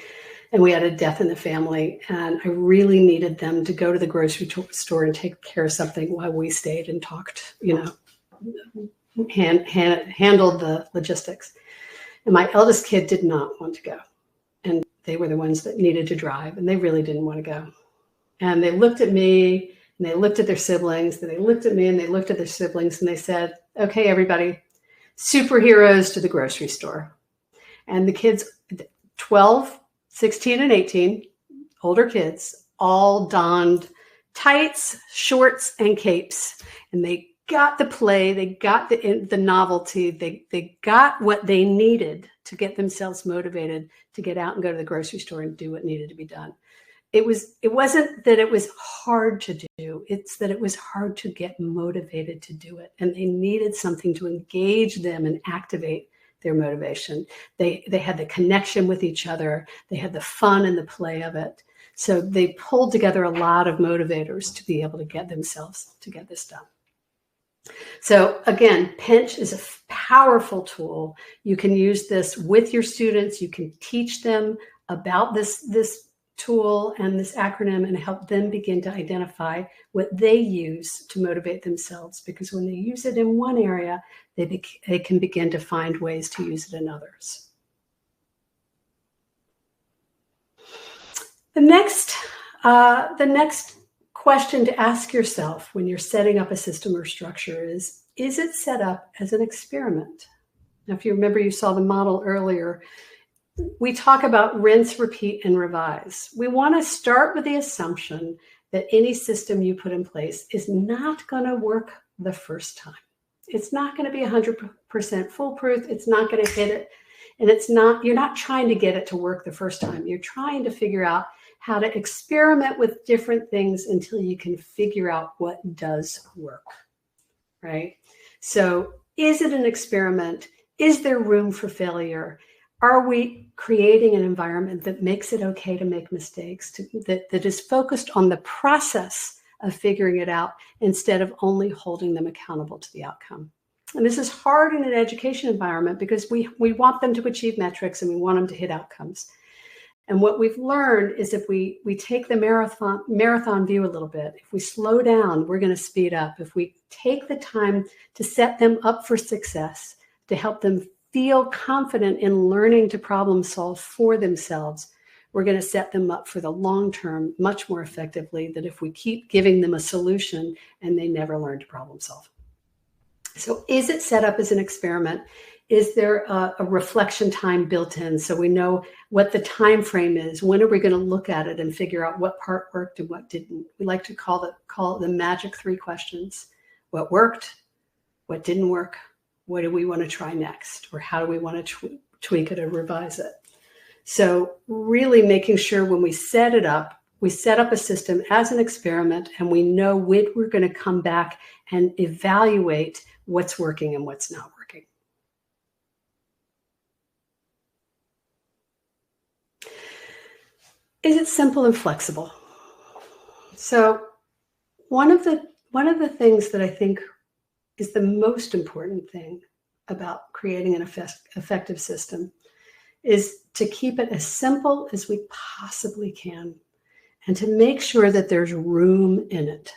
Speaker 2: And we had a death in the family. And I really needed them to go to the grocery store and take care of something while we stayed and talked, handled the logistics. And my eldest kid did not want to go. And they were the ones that needed to drive. And they really didn't want to go. And they looked at me and they looked at their siblings. And they looked at me and they looked at their siblings. And they said, okay, everybody, superheroes to the grocery store. And the kids, 12, 16 and 18, older kids, all donned tights, shorts, and capes. And they got the play, they got the novelty, they got what they needed to get themselves motivated to get out and go to the grocery store and do what needed to be done. it wasn't that it was hard to do, it's that it was hard to get motivated to do it. And they needed something to engage them and activate their motivation. They had the connection with each other. They had the fun and the play of it. So they pulled together a lot of motivators to be able to get themselves to get this done. So again, Pinch is a powerful tool. You can use this with your students. You can teach them about this tool and this acronym and help them begin to identify what they use to motivate themselves. Because when they use it in one area, they can begin to find ways to use it in others. The next question to ask yourself when you're setting up a system or structure is it set up as an experiment? Now, if you remember, you saw the model earlier. We talk about rinse, repeat, and revise. We want to start with the assumption that any system you put in place is not going to work the first time. It's not going to be 100% foolproof. It's not going to hit it. And you're not trying to get it to work the first time. You're trying to figure out how to experiment with different things until you can figure out what does work, right? So is it an experiment? Is there room for failure? Are we creating an environment that makes it okay to make mistakes, that is focused on the process of figuring it out instead of only holding them accountable to the outcome? And this is hard in an education environment because we want them to achieve metrics and we want them to hit outcomes. And what we've learned is if we take the marathon view a little bit, if we slow down, we're going to speed up. If we take the time to set them up for success, to help them feel confident in learning to problem solve for themselves, we're going to set them up for the long term much more effectively than if we keep giving them a solution and they never learn to problem solve. So is it set up as an experiment? Is there a reflection time built in so we know what the time frame is? When are we going to look at it and figure out what part worked and what didn't? We like to call it the magic 3 questions. What worked? What didn't work? What do we want to try next? Or how do we want to tweak it or revise it? So really making sure when we set it up, we set up a system as an experiment and we know when we're going to come back and evaluate what's working and what's not working. Is it simple and flexible? So one of the things that I think is the most important thing about creating an effective system is to keep it as simple as we possibly can and to make sure that there's room in it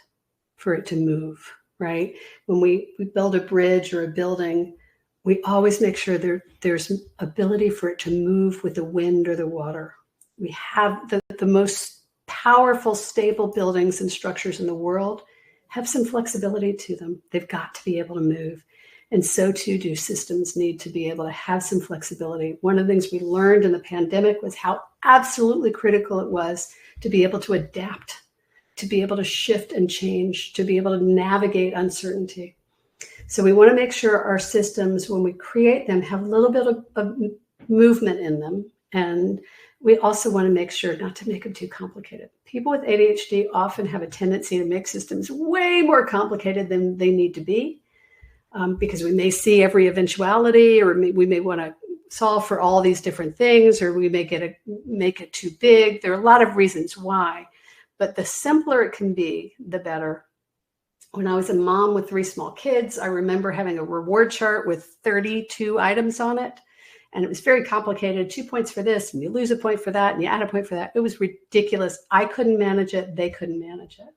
Speaker 2: for it to move, right? When we build a bridge or a building, we always make sure there's ability for it to move with the wind or the water. We have the most powerful, stable buildings and structures in the world have some flexibility to them. They've got to be able to move. And so too do systems need to be able to have some flexibility. One of the things we learned in the pandemic was how absolutely critical it was to be able to adapt, to be able to shift and change, to be able to navigate uncertainty. So we want to make sure our systems, when we create them, have a little bit of movement in them. And we also want to make sure not to make them too complicated. People with ADHD often have a tendency to make systems way more complicated than they need to be because we may see every eventuality, or we may want to solve for all these different things, or we may make it too big. There are a lot of reasons why, but the simpler it can be, the better. When I was a mom with 3 small kids, I remember having a reward chart with 32 items on it. And it was very complicated. 2 points for this, and you lose a point for that, and you add a point for that. It was ridiculous. I couldn't manage it. They couldn't manage it.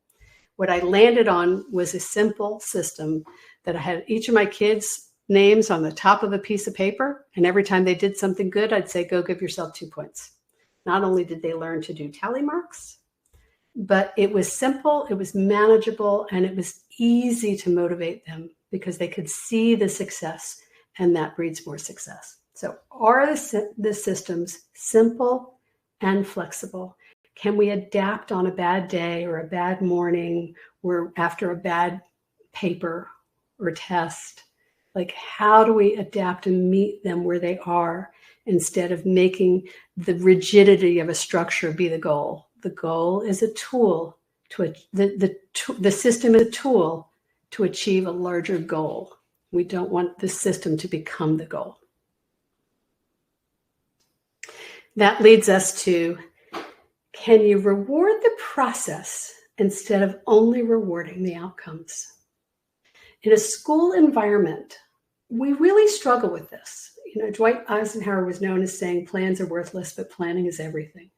Speaker 2: What I landed on was a simple system that I had each of my kids' names on the top of a piece of paper. And every time they did something good, I'd say, go give yourself 2 points. Not only did they learn to do tally marks, but it was simple, it was manageable, and it was easy to motivate them because they could see the success, and that breeds more success. So are the systems simple and flexible? Can we adapt on a bad day or a bad morning or after a bad paper or test? Like, how do we adapt and meet them where they are instead of making the rigidity of a structure be the goal? The goal is a tool the system is a tool to achieve a larger goal. We don't want the system to become the goal. That leads us to, can you reward the process instead of only rewarding the outcomes? In a school environment, we really struggle with this. Dwight Eisenhower was known as saying plans are worthless, but planning is everything.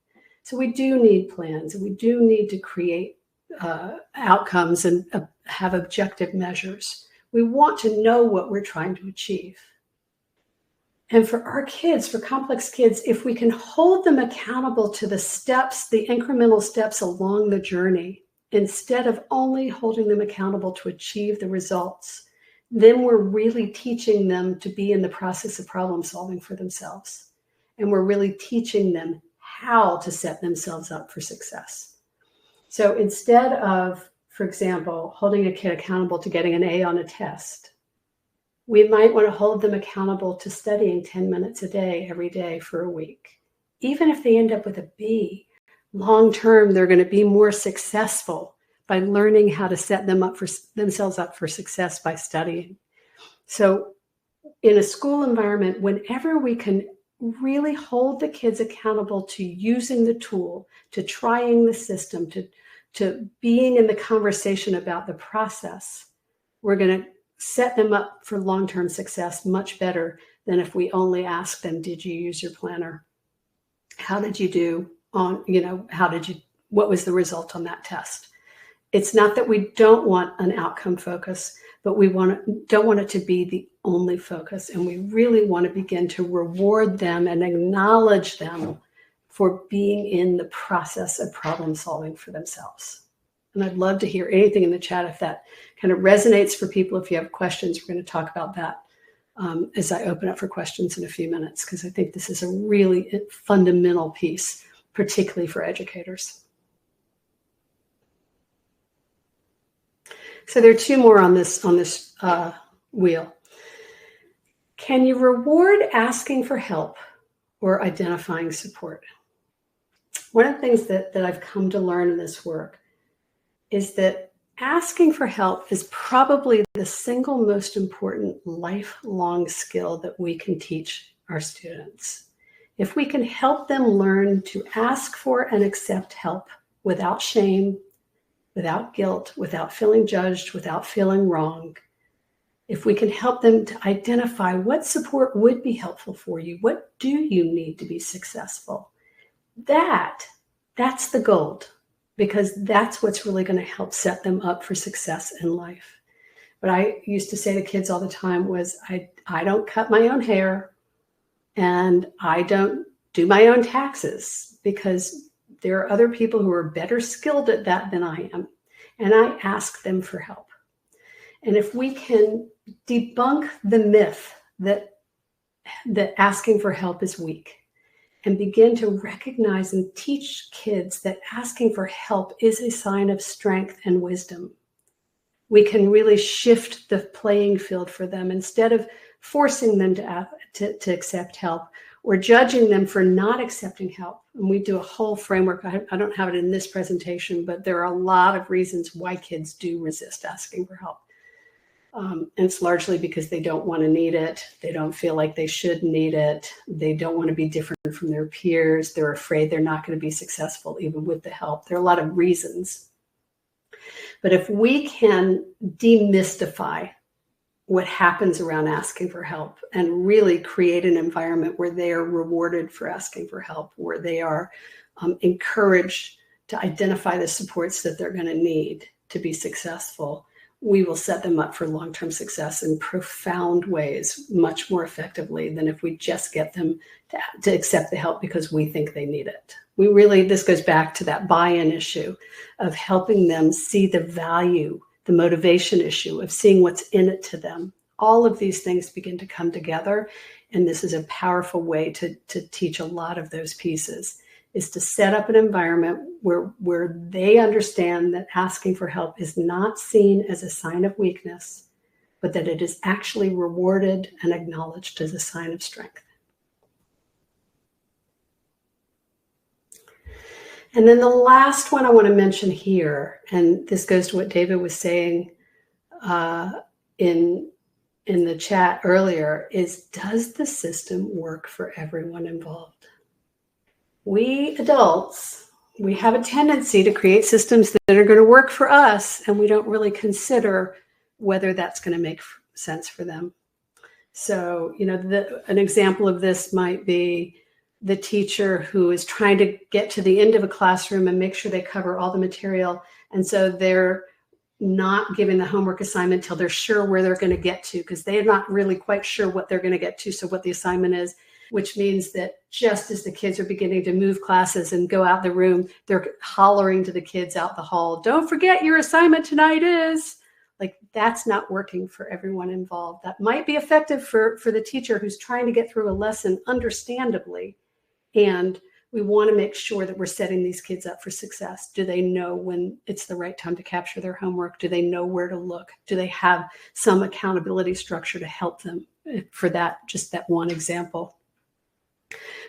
Speaker 2: So we do need plans, and we do need to create outcomes and have objective measures. We want to know what we're trying to achieve. And for our kids, for complex kids, if we can hold them accountable to the steps, the incremental steps along the journey, instead of only holding them accountable to achieve the results, then we're really teaching them to be in the process of problem solving for themselves. And we're really teaching them how to set themselves up for success. So instead of, for example, holding a kid accountable to getting an A on a test, we might want to hold them accountable to studying 10 minutes a day, every day for a week. Even if they end up with a B, long term, they're going to be more successful by learning how to set themselves up for success by studying. So in a school environment, whenever we can really hold the kids accountable to using the tool, to trying the system, to being in the conversation about the process, we're going to set them up for long-term success much better than if we only ask them, did you use your planner? How did you do on, what was the result on that test? It's not that we don't want an outcome focus, but we don't want it to be the only focus. And we really want to begin to reward them and acknowledge them for being in the process of problem solving for themselves. And I'd love to hear anything in the chat if that kind of resonates for people. If you have questions, we're going to talk about that as I open up for questions in a few minutes, because I think this is a really fundamental piece, particularly for educators. So there are two more on this wheel. Can you reward asking for help or identifying support? One of the things that I've come to learn in this work is that asking for help is probably the single most important lifelong skill that we can teach our students. If we can help them learn to ask for and accept help without shame, without guilt, without feeling judged, without feeling wrong, if we can help them to identify what support would be helpful for you, what do you need to be successful, that's the gold, because that's what's really going to help set them up for success in life. What I used to say to kids all the time was, I don't cut my own hair and I don't do my own taxes, because there are other people who are better skilled at that than I am. And I ask them for help. And if we can debunk the myth that asking for help is weak, and begin to recognize and teach kids that asking for help is a sign of strength and wisdom, we can really shift the playing field for them. Instead of forcing them to accept help or judging them for not accepting help. And we do a whole framework. I don't have it in this presentation, but there are a lot of reasons why kids do resist asking for help. And it's largely because they don't want to need it. They don't feel like they should need it. They don't want to be different from their peers. They're afraid they're not going to be successful even with the help. There are a lot of reasons. But if we can demystify what happens around asking for help and really create an environment where they are rewarded for asking for help, where they are encouraged to identify the supports that they're going to need to be successful, we will set them up for long-term success in profound ways, much more effectively than if we just get them to accept the help because we think they need it. This goes back to that buy-in issue of helping them see the value, the motivation issue of seeing what's in it to them. All of these things begin to come together, and this is a powerful way to teach a lot of those pieces, is to set up an environment where they understand that asking for help is not seen as a sign of weakness, but that it is actually rewarded and acknowledged as a sign of strength. And then the last one I want to mention here, and this goes to what David was saying in the chat earlier, is does the system work for everyone involved? We adults, we have a tendency to create systems that are going to work for us, and we don't really consider whether that's going to make sense for them. So, an example of this might be the teacher who is trying to get to the end of a classroom and make sure they cover all the material. And so they're not giving the homework assignment till they're sure where they're going to get to, because they're not really quite sure what they're going to get to. So what the assignment is, which means that just as the kids are beginning to move classes and go out the room, they're hollering to the kids out the hall, "Don't forget your assignment tonight is." Like, that's not working for everyone involved. That might be effective for the teacher who's trying to get through a lesson understandably. And we want to make sure that we're setting these kids up for success. Do they know when it's the right time to capture their homework? Do they know where to look? Do they have some accountability structure to help them for that, just that one example?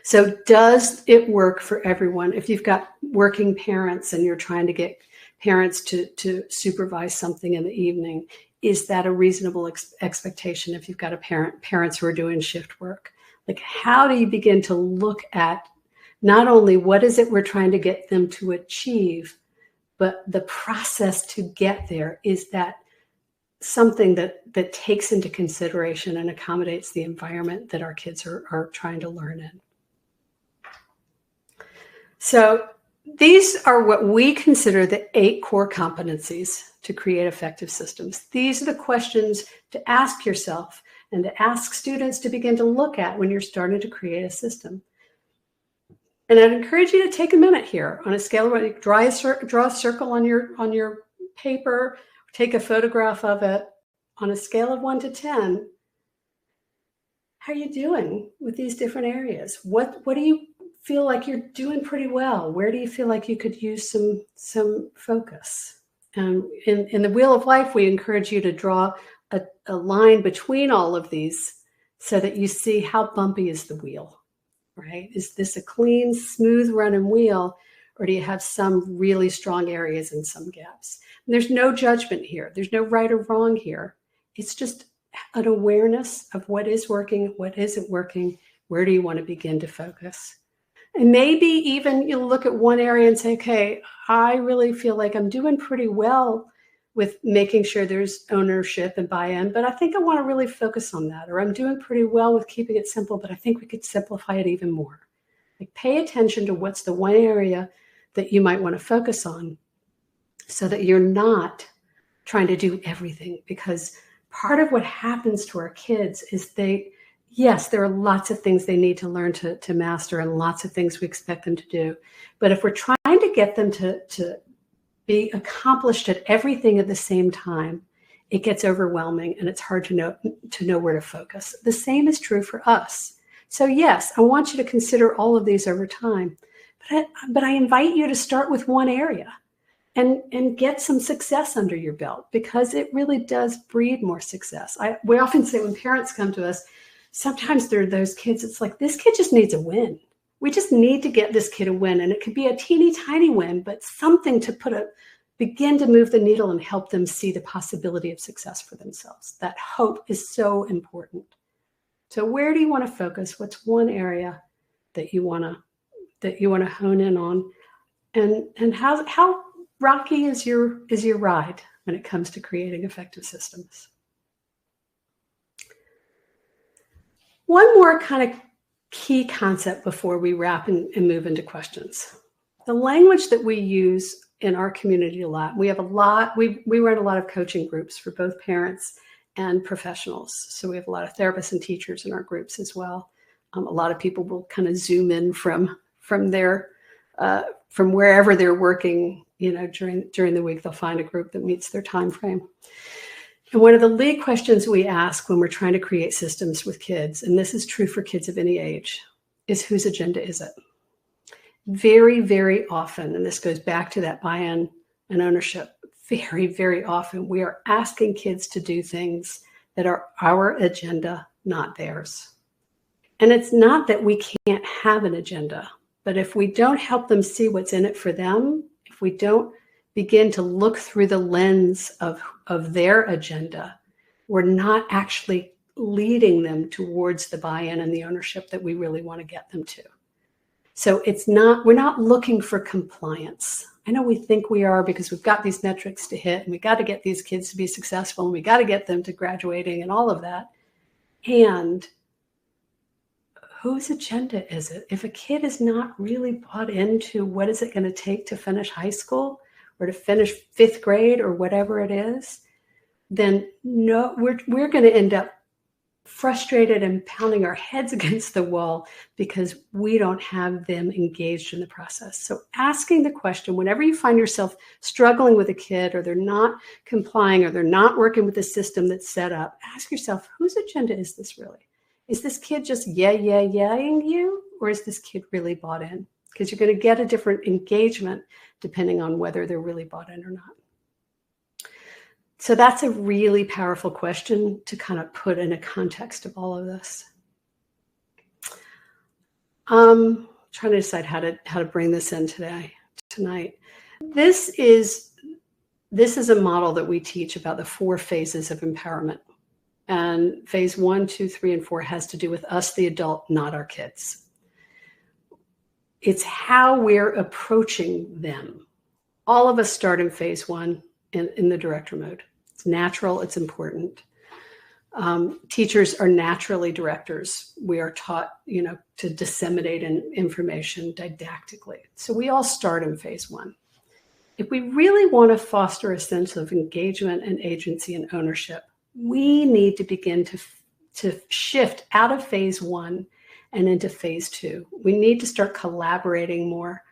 Speaker 2: So does it work for everyone? If you've got working parents and you're trying to get parents to supervise something in the evening, is that a reasonable expectation if you've got parents who are doing shift work? Like, how do you begin to look at not only what is it we're trying to get them to achieve, but the process to get there? Is that something that takes into consideration and accommodates the environment that our kids are trying to learn in? So these are what we consider the 8 core competencies to create effective systems. These are the questions to ask yourself and to ask students to begin to look at when you're starting to create a system. And I'd encourage you to take a minute here on a scale of, draw a circle on your paper, take a photograph of it on a scale of 1 to 10. How are you doing with these different areas? What do you feel like you're doing pretty well? Where do you feel like you could use some focus? In the Wheel of Life, we encourage you to draw a line between all of these so that you see how bumpy is the wheel, right? Is this a clean, smooth running wheel, or do you have some really strong areas and some gaps? And there's no judgment here. There's no right or wrong here. It's just an awareness of what is working, what isn't working, where do you want to begin to focus? And maybe even you'll look at one area and say, okay, I really feel like I'm doing pretty well with making sure there's ownership and buy-in, but I think I want to really focus on that. Or I'm doing pretty well with keeping it simple, but I think we could simplify it even more. Like, pay attention to what's the one area that you might want to focus on so that you're not trying to do everything. Because part of what happens to our kids is yes, there are lots of things they need to learn to master and lots of things we expect them to do. But if we're trying to get them to be accomplished at everything at the same time, it gets overwhelming and it's hard to know where to focus. The same is true for us. So yes, I want you to consider all of these over time, but I invite you to start with one area and get some success under your belt, because it really does breed more success. We often say when parents come to us, sometimes there are those kids, it's like, this kid just needs a win. We just need to get this kid a win. And it could be a teeny tiny win, but something to begin to move the needle and help them see the possibility of success for themselves. That hope is so important. So where do you want to focus? What's one area that you want to hone in on? And how rocky is your ride when it comes to creating effective systems? One more kind of key concept before we wrap and move into questions. The language that we use in our community a lot, we run a lot of coaching groups for both parents and professionals. So we have a lot of therapists and teachers in our groups as well. A lot of people will kind of zoom in from wherever they're working, during the week. They'll find a group that meets their time frame. And one of the lead questions we ask when we're trying to create systems with kids, and this is true for kids of any age, is whose agenda is it? Very, very often, and this goes back to that buy-in and ownership, very, very often we are asking kids to do things that are our agenda, not theirs. And it's not that we can't have an agenda. But if we don't help them see what's in it for them, if we don't begin to look through the lens of their agenda, we're not actually leading them towards the buy-in and the ownership that we really want to get them to. So we're not looking for compliance. I know we think we are because we've got these metrics to hit and we got to get these kids to be successful and we got to get them to graduating and all of that. And whose agenda is it? If a kid is not really bought into what is it going to take to finish high school or to finish 5th grade or whatever it is, then no, we're going to end up frustrated and pounding our heads against the wall because we don't have them engaged in the process. So asking the question, whenever you find yourself struggling with a kid or they're not complying or they're not working with the system that's set up, ask yourself, whose agenda is this really? Is this kid just yeah-ing you, or is this kid really bought in? Because you're going to get a different engagement depending on whether they're really bought in or not. So that's a really powerful question to kind of put in a context of all of this. Trying to decide how to bring this in tonight. This is a model that we teach about the 4 phases of empowerment. And phase 1, 2, 3, and 4 has to do with us, the adult, not our kids. It's how we're approaching them. All of us start in phase 1 in the director mode. It's natural, it's important. Teachers are naturally directors. We are taught, to disseminate information didactically. So we all start in phase 1. If we really want to foster a sense of engagement and agency and ownership, we need to begin to shift out of phase 1 and into phase 2. We need to start collaborating more.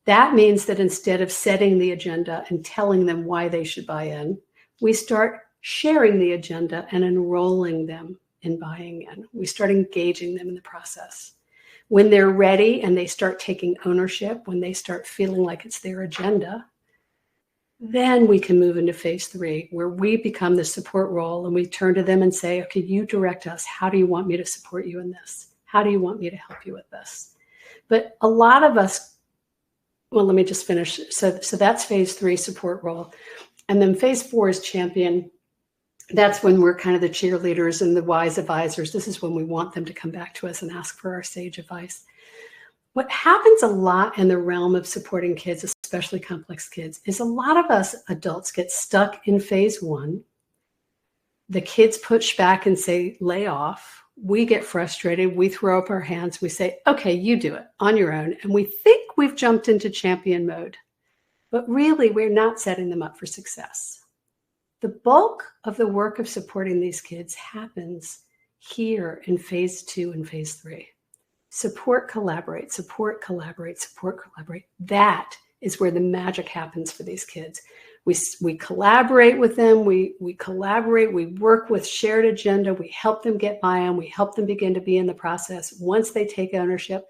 Speaker 2: That means that instead of setting the agenda and telling them why they should buy in, we start sharing the agenda and enrolling them in buying in. We start engaging them in the process. When they're ready and they start taking ownership, when they start feeling like it's their agenda, then we can move into phase 3, where we become the support role and we turn to them and say, okay, you direct us. How do you want me to support you in this? How do you want me to help you with this? But a lot of us, well, let me just finish. So that's phase 3, support role. And then phase 4 is champion. That's when we're kind of the cheerleaders and the wise advisors. This is when we want them to come back to us and ask for our sage advice. What happens a lot in the realm of supporting kids, especially complex kids, is a lot of us adults get stuck in phase 1. The kids push back and say, lay off. We get frustrated. We throw up our hands. We say, okay, you do it on your own. And we think we've jumped into champion mode. But really, we're not setting them up for success. The bulk of the work of supporting these kids happens here in phase 2 and phase 3. Support, collaborate, support, collaborate, support, collaborate. That is where the magic happens for these kids. We collaborate with them. We collaborate. We work with shared agenda. We help them get buy-in. We help them begin to be in the process. Once they take ownership,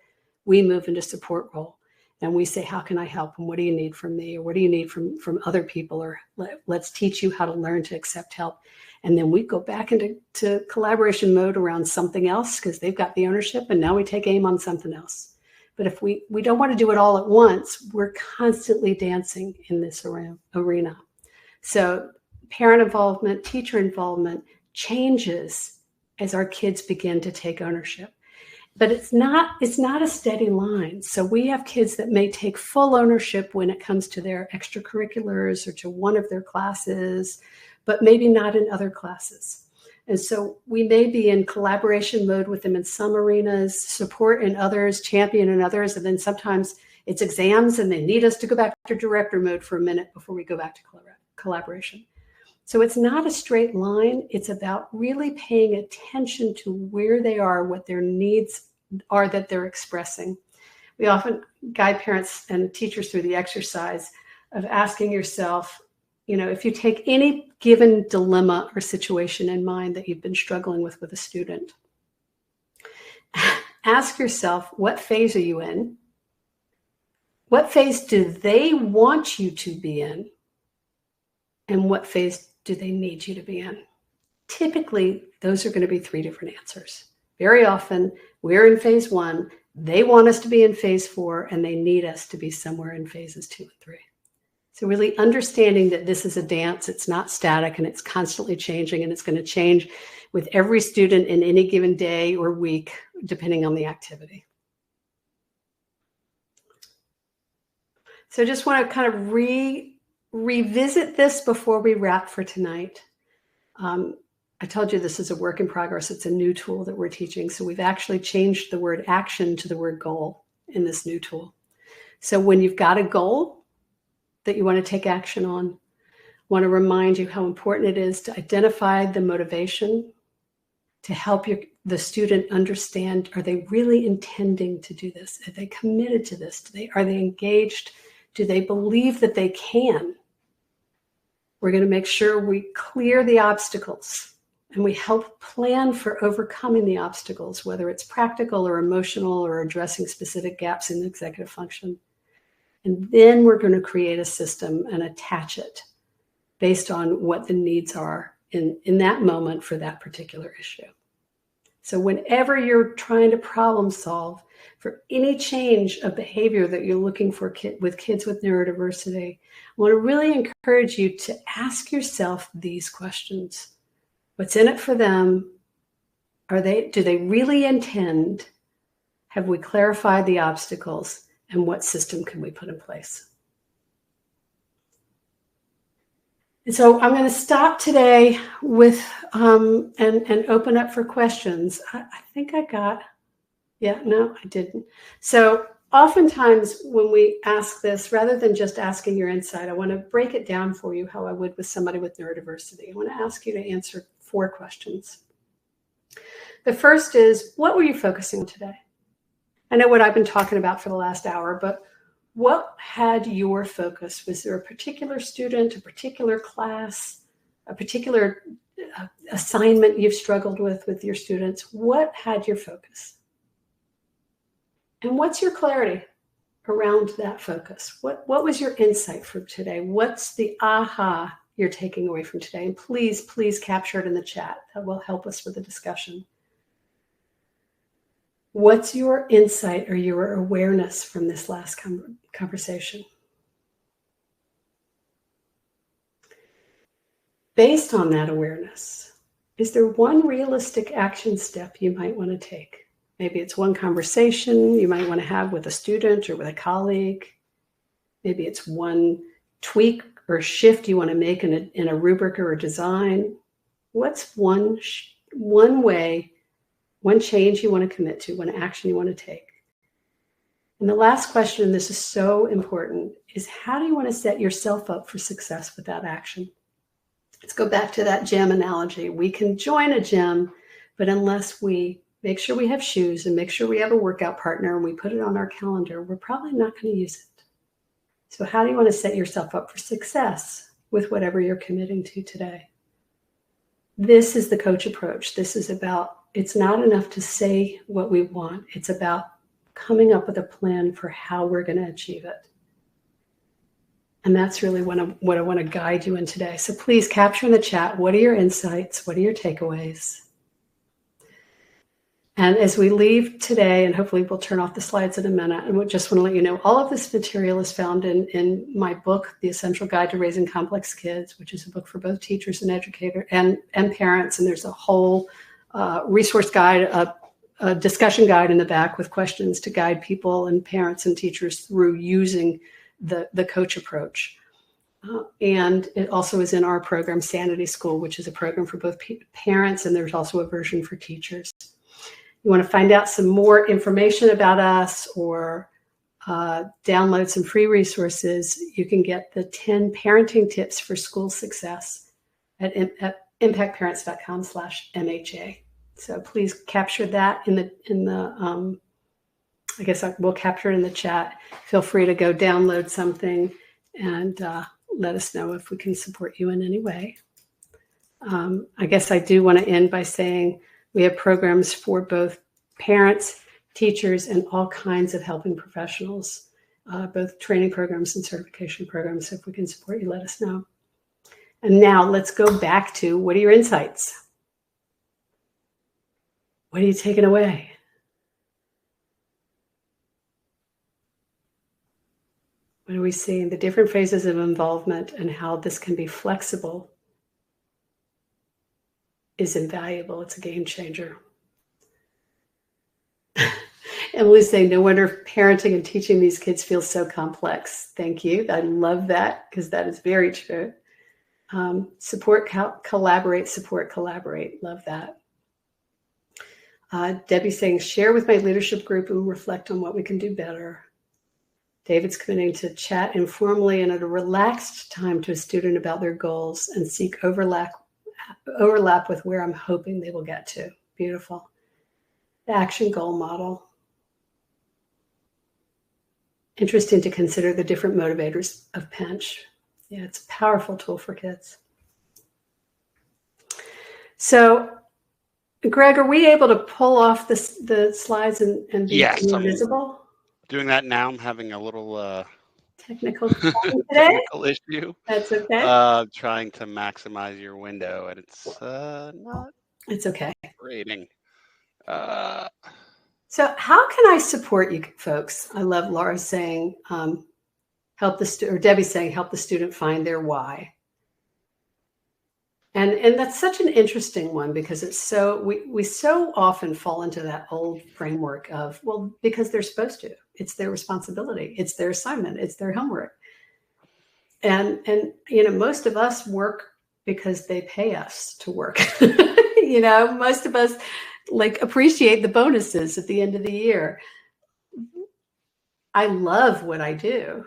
Speaker 2: we move into support role. And we say, how can I help? And what do you need from me? Or what do you need from other people? Or let's teach you how to learn to accept help. And then we go back into collaboration mode around something else because they've got the ownership. And now we take aim on something else. But if we don't want to do it all at once, we're constantly dancing in this arena. So parent involvement, teacher involvement changes as our kids begin to take ownership. But it's not a steady line. So we have kids that may take full ownership when it comes to their extracurriculars or to one of their classes, but maybe not in other classes. And so we may be in collaboration mode with them in some arenas, support in others, champion in others, and then sometimes it's exams and they need us to go back to director mode for a minute before we go back to collaboration. So it's not a straight line. It's about really paying attention to where they are, what their needs are that they're expressing. We often guide parents and teachers through the exercise of asking yourself, if you take any given dilemma or situation in mind that you've been struggling with a student, ask yourself, what phase are you in? What phase do they want you to be in? And what phase do they need you to be in? Typically, those are going to be 3 different answers. Very often, we're in phase 1 They want us to be in phase 4, and they need us to be somewhere in phases 2 and 3. So really understanding that this is a dance, it's not static, and it's constantly changing, and it's going to change with every student in any given day or week, depending on the activity. So I just want to kind of revisit this before we wrap for tonight. I told you this is a work in progress. It's a new tool that we're teaching. So we've actually changed the word action to the word goal in this new tool. So when you've got a goal that you want to take action on, I want to remind you how important it is to identify the motivation, to help the student understand, are they really intending to do this? Are they committed to this? Are they engaged? Do they believe that they can? We're going to make sure we clear the obstacles and we help plan for overcoming the obstacles, whether it's practical or emotional or addressing specific gaps in executive function. And then we're going to create a system and attach it based on what the needs are in that moment for that particular issue. So whenever you're trying to problem solve for any change of behavior that you're looking for with kids with neurodiversity, I want to really encourage you to ask yourself these questions. What's in it for them? Do they really intend? Have we clarified the obstacles? And what system can we put in place? And so I'm going to stop today with and open up for questions. I think I got, no, I didn't. So oftentimes when we ask this, rather than just asking your insight, I want to break it down for you how I would with somebody with neurodiversity. I want to ask you to answer 4 questions. The first is, what were you focusing on today? I know what I've been talking about for the last hour, but what had your focus? Was there a particular student, a particular class, a particular assignment you've struggled with your students? What had your focus? And what's your clarity around that focus? What was your insight from today? What's the aha you're taking away from today? And please capture it in the chat. That will help us with the discussion. What's your insight or your awareness from this last conversation? Based on that awareness, is there one realistic action step you might want to take? Maybe it's one conversation you might want to have with a student or with a colleague. Maybe it's one tweak or shift you want to make in a rubric or a design. What's one way, one change you want to commit to, one action you want to take? And the last question, and this is so important, is how do you want to set yourself up for success with that action? Let's go back to that gym analogy. We can join a gym, but unless we make sure we have shoes and make sure we have a workout partner and we put it on our calendar, we're probably not going to use it. So how do you want to set yourself up for success with whatever you're committing to today? This is the coach approach. This is about, it's not enough to say what we want. It's about coming up with a plan for how we're going to achieve it. And that's really what I want to guide you in today. So please capture in the chat, what are your insights? What are your takeaways? And as we leave today, and hopefully we'll turn off the slides in a minute, and we just want to let you know, all of this material is found in my book, The Essential Guide to Raising Complex Kids, which is a book for both teachers and educators and parents. And there's a whole resource guide, a discussion guide in the back with questions to guide people and parents and teachers through using the coach approach. And it also is in our program, Sanity School, which is a program for both parents, and there's also a version for teachers. You want to find out some more information about us or download some free resources, you can get the 10 parenting tips for school success at impactparents.com/MHA. So please capture that in the I guess we'll capture it in the chat. Feel free to go download something and let us know if we can support you in any way. I guess I do want to end by saying we have programs for both parents, teachers, and all kinds of helping professionals, both training programs and certification programs. So if we can support you, let us know. And now let's go back to, what are your insights? What are you taking away? What are we seeing? The different phases of involvement and how this can be flexible is invaluable. It's a game changer. Emily's saying, no wonder parenting and teaching these kids feels so complex. Thank you. I love that because that is very true. Support, collaborate, support, collaborate. Love that. Debbie's saying, share with my leadership group and reflect on what we can do better. David's committing to chat informally and at a relaxed time to a student about their goals and seek overlap with where I'm hoping they will get to. Beautiful. The action goal model. Interesting to consider the different motivators of pinch. Yeah, it's a powerful tool for kids. So, Greg, are we able to pull off the slides and be more visible?
Speaker 1: Doing that now. I'm having a little
Speaker 2: technical
Speaker 1: issue.
Speaker 2: That's okay.
Speaker 1: Trying to maximize your window, and it's not.
Speaker 2: It's okay.
Speaker 1: Rating.
Speaker 2: So how can I support you folks? I love Laura saying, help the student, or Debbie saying, help the student find their why. And that's such an interesting one because it's so, we so often fall into that old framework of, well, because they're supposed to, it's their responsibility, it's their assignment, it's their homework. And you know, most of us work because they pay us to work. You know, most of us like appreciate the bonuses at the end of the year. I love what I do.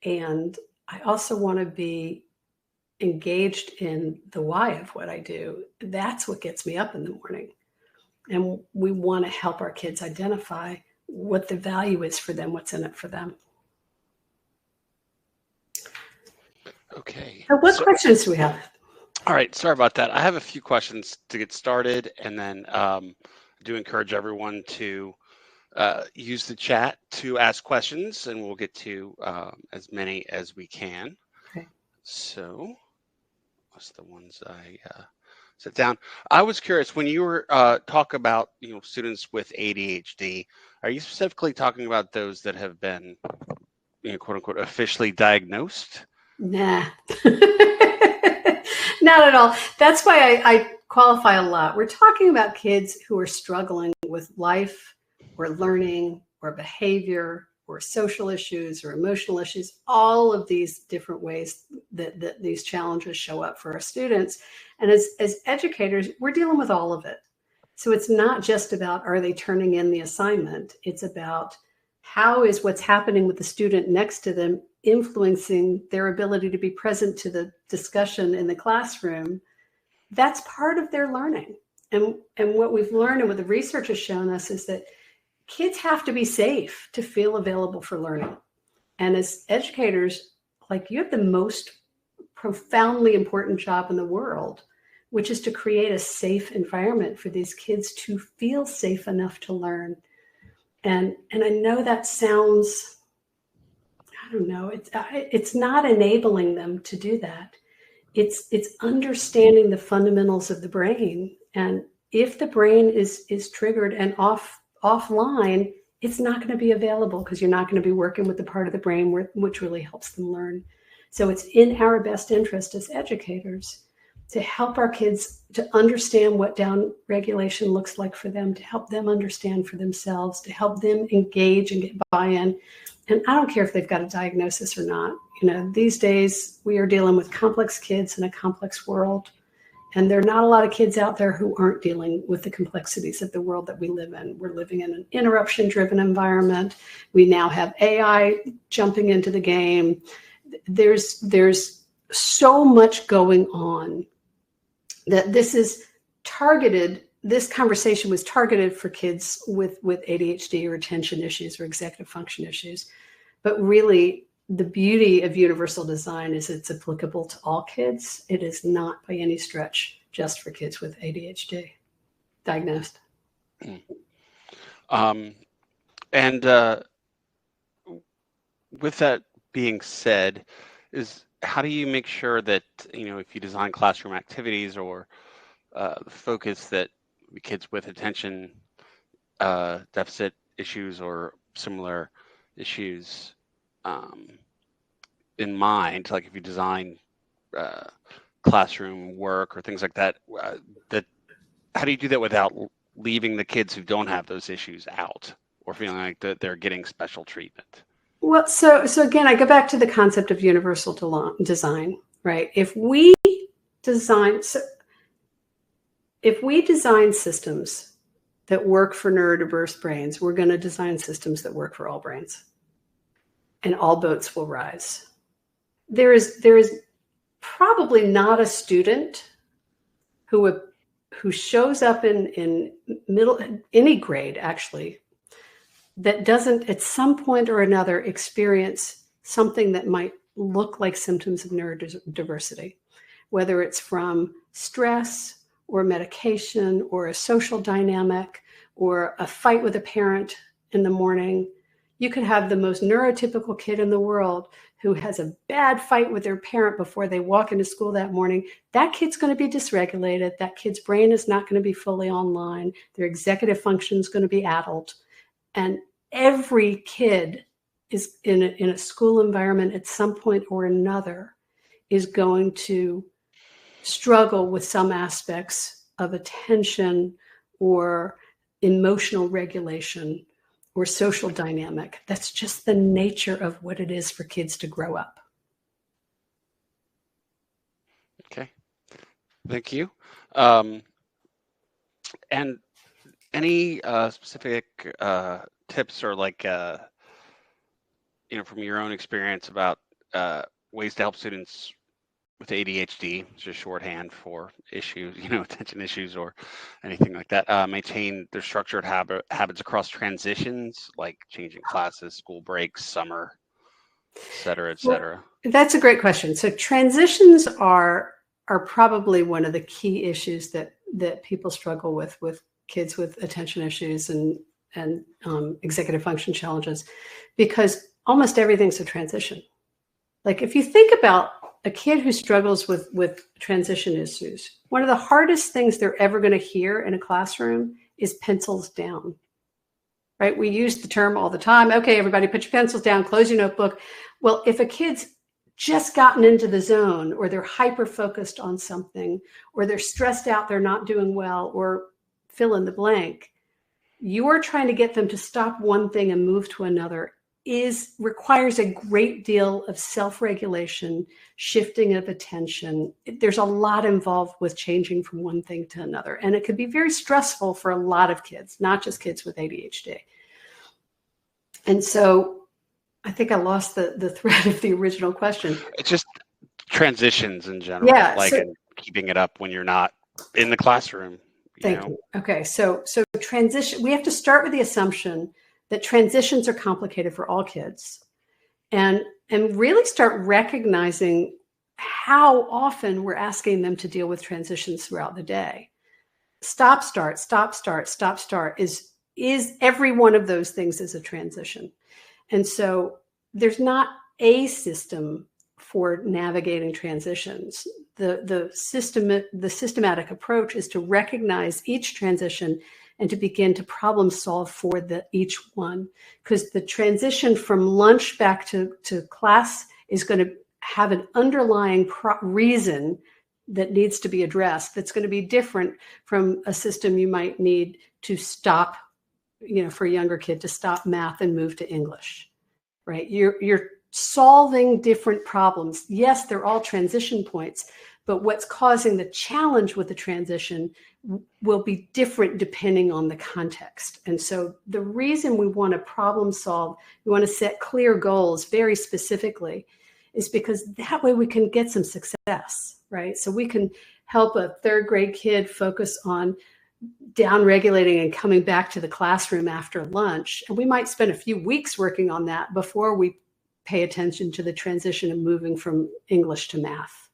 Speaker 2: And I also want to be engaged in the why of what I do. That's what gets me up in the morning. And we want to help our kids identify what the value is for them, what's in it for them.
Speaker 1: Okay.
Speaker 2: So what questions do we have?
Speaker 1: All right. Sorry about that. I have a few questions to get started, and then I do encourage everyone to use the chat to ask questions, and we'll get to as many as we can.
Speaker 2: Okay.
Speaker 1: So what's the ones I set down? I was curious when you were talk about students with ADHD. Are you specifically talking about those that have been quote unquote officially diagnosed?
Speaker 2: Nah. Not at all. That's why I qualify a lot. We're talking about kids who are struggling with life or learning or behavior or social issues or emotional issues, all of these different ways that these challenges show up for our students. And as educators, we're dealing with all of it. So it's not just about, are they turning in the assignment? It's about how is what's happening with the student next to them influencing their ability to be present to the discussion in the classroom. That's part of their learning. And what we've learned and what the research has shown us is that kids have to be safe to feel available for learning. And as educators, like, you have the most profoundly important job in the world, which is to create a safe environment for these kids to feel safe enough to learn. And I know that sounds, I don't know, it's not enabling them to do that. It's understanding the fundamentals of the brain. And if the brain is triggered and offline, it's not going to be available because you're not going to be working with the part of the brain which really helps them learn. So it's in our best interest as educators to help our kids to understand what down regulation looks like for them, to help them understand for themselves, to help them engage and get buy-in. And I don't care if they've got a diagnosis or not. These days we are dealing with complex kids in a complex world. And there are not a lot of kids out there who aren't dealing with the complexities of the world that we live in. We're living in an interruption-driven environment. We now have AI jumping into the game. There's so much going on that this conversation was targeted for kids with ADHD or attention issues or executive function issues. But really, the beauty of universal design is it's applicable to all kids. It is not by any stretch just for kids with ADHD diagnosed.
Speaker 1: And with that being said, how do you make sure that, if you design classroom activities or focus that the kids with attention deficit issues or similar issues in mind, like if you design classroom work or things like that, how do you do that without leaving the kids who don't have those issues out or feeling like that they're getting special treatment?
Speaker 2: Well, so again, I go back to the concept of universal design, right? If we design systems that work for neurodiverse brains, we're going to design systems that work for all brains, and all boats will rise. There is probably not a student who shows up in any grade actually that doesn't at some point or another experience something that might look like symptoms of neurodiversity, whether it's from stress or medication or a social dynamic or a fight with a parent in the morning. You could have the most neurotypical kid in the world who has a bad fight with their parent before they walk into school that morning. That kid's going to be dysregulated. That kid's brain is not going to be fully online. Their executive function is going to be addled. And every kid is in a school environment at some point or another is going to struggle with some aspects of attention or emotional regulation or social dynamic. That's just the nature of what it is for kids to grow up.
Speaker 1: Okay, thank you. And any specific tips or like, from your own experience about ways to help students with ADHD, just shorthand for issues, attention issues or anything like that, maintain their structured habits across transitions, like changing classes, school breaks, summer, et cetera, et cetera?
Speaker 2: Well, that's a great question. So transitions are probably one of the key issues that people struggle with kids with attention issues and executive function challenges, because almost everything's a transition. Like if you think about a kid who struggles with transition issues, one of the hardest things they're ever going to hear in a classroom is pencils down, right? We use the term all the time. Okay, everybody put your pencils down, close your notebook. Well, if a kid's just gotten into the zone, or they're hyper-focused on something, or they're stressed out, they're not doing well, or fill in the blank, you're trying to get them to stop one thing and move to another requires a great deal of self-regulation, shifting of attention. There's a lot involved with changing from one thing to another. And it could be very stressful for a lot of kids, not just kids with ADHD. And so I think I lost the thread of the original question.
Speaker 1: It's just transitions in general, and keeping it up when you're not in the classroom.
Speaker 2: Thank you. Okay, so transition, we have to start with the assumption that transitions are complicated for all kids, and really start recognizing how often we're asking them to deal with transitions throughout the day. Stop, start, stop, start, stop, start is every one of those things is a transition. And so there's not a system for navigating transitions. The systematic approach is to recognize each transition and to begin to problem solve for each one. Because the transition from lunch back to class is going to have an underlying reason that needs to be addressed that's going to be different from a system you might need to stop, for a younger kid to stop math and move to English, right? You're solving different problems. Yes, they're all transition points, but what's causing the challenge with the transition will be different depending on the context. And so the reason we want to problem solve, we want to set clear goals very specifically, is because that way we can get some success, right? So we can help a third grade kid focus on down-regulating and coming back to the classroom after lunch. And we might spend a few weeks working on that before we pay attention to the transition of moving from English to math.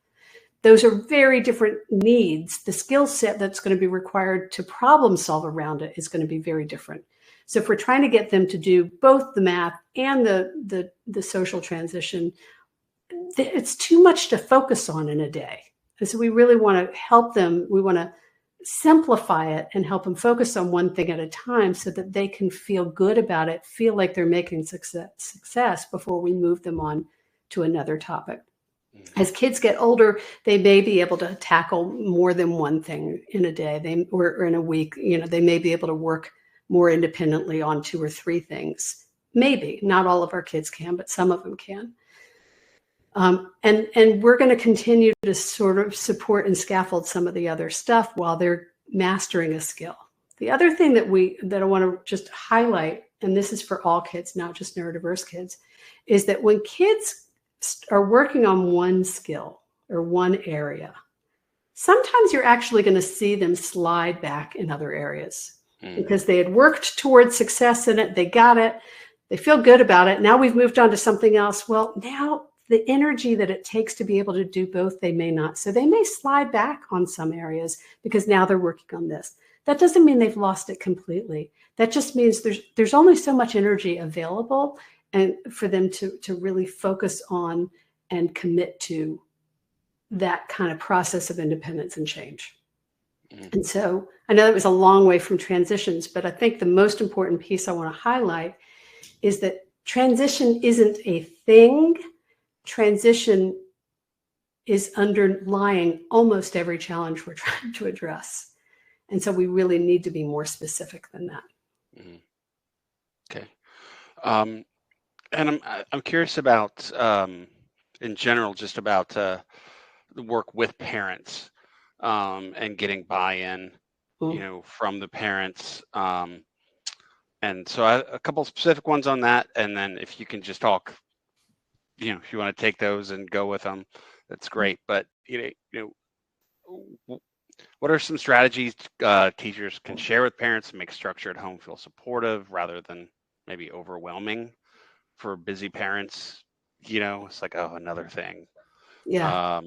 Speaker 2: Those are very different needs. The skill set that's going to be required to problem solve around it is going to be very different. So if we're trying to get them to do both the math and the social transition, it's too much to focus on in a day. And so we really want to help them. We want to simplify it and help them focus on one thing at a time so that they can feel good about it, feel like they're making success before we move them on to another topic. As kids get older, they may be able to tackle more than one thing in a day, or in a week. They may be able to work more independently on 2 or 3 things. Maybe not all of our kids can, but some of them can. And we're going to continue to sort of support and scaffold some of the other stuff while they're mastering a skill. The other thing that I want to just highlight, and this is for all kids, not just neurodiverse kids, is that when kids are working on one skill or one area, sometimes you're actually going to see them slide back in other areas because they had worked towards success in it. They got it. They feel good about it. Now we've moved on to something else. Well, now the energy that it takes to be able to do both, they may not. So they may slide back on some areas because now they're working on this. That doesn't mean they've lost it completely. That just means there's only so much energy available, and for them to really focus on and commit to that kind of process of independence and change. And so I know that was a long way from transitions, but I think the most important piece I want to highlight is that transition isn't a thing. Transition is underlying almost every challenge we're trying to address. And so we really need to be more specific than that.
Speaker 1: Okay. And I'm curious about, in general, just about the work with parents and getting buy-in, from the parents. And so a couple specific ones on that, and then if you can just talk, if you want to take those and go with them, that's great. But what are some strategies teachers can share with parents to make structure at home feel supportive rather than maybe overwhelming for busy parents? It's like, oh, another thing.
Speaker 2: Yeah.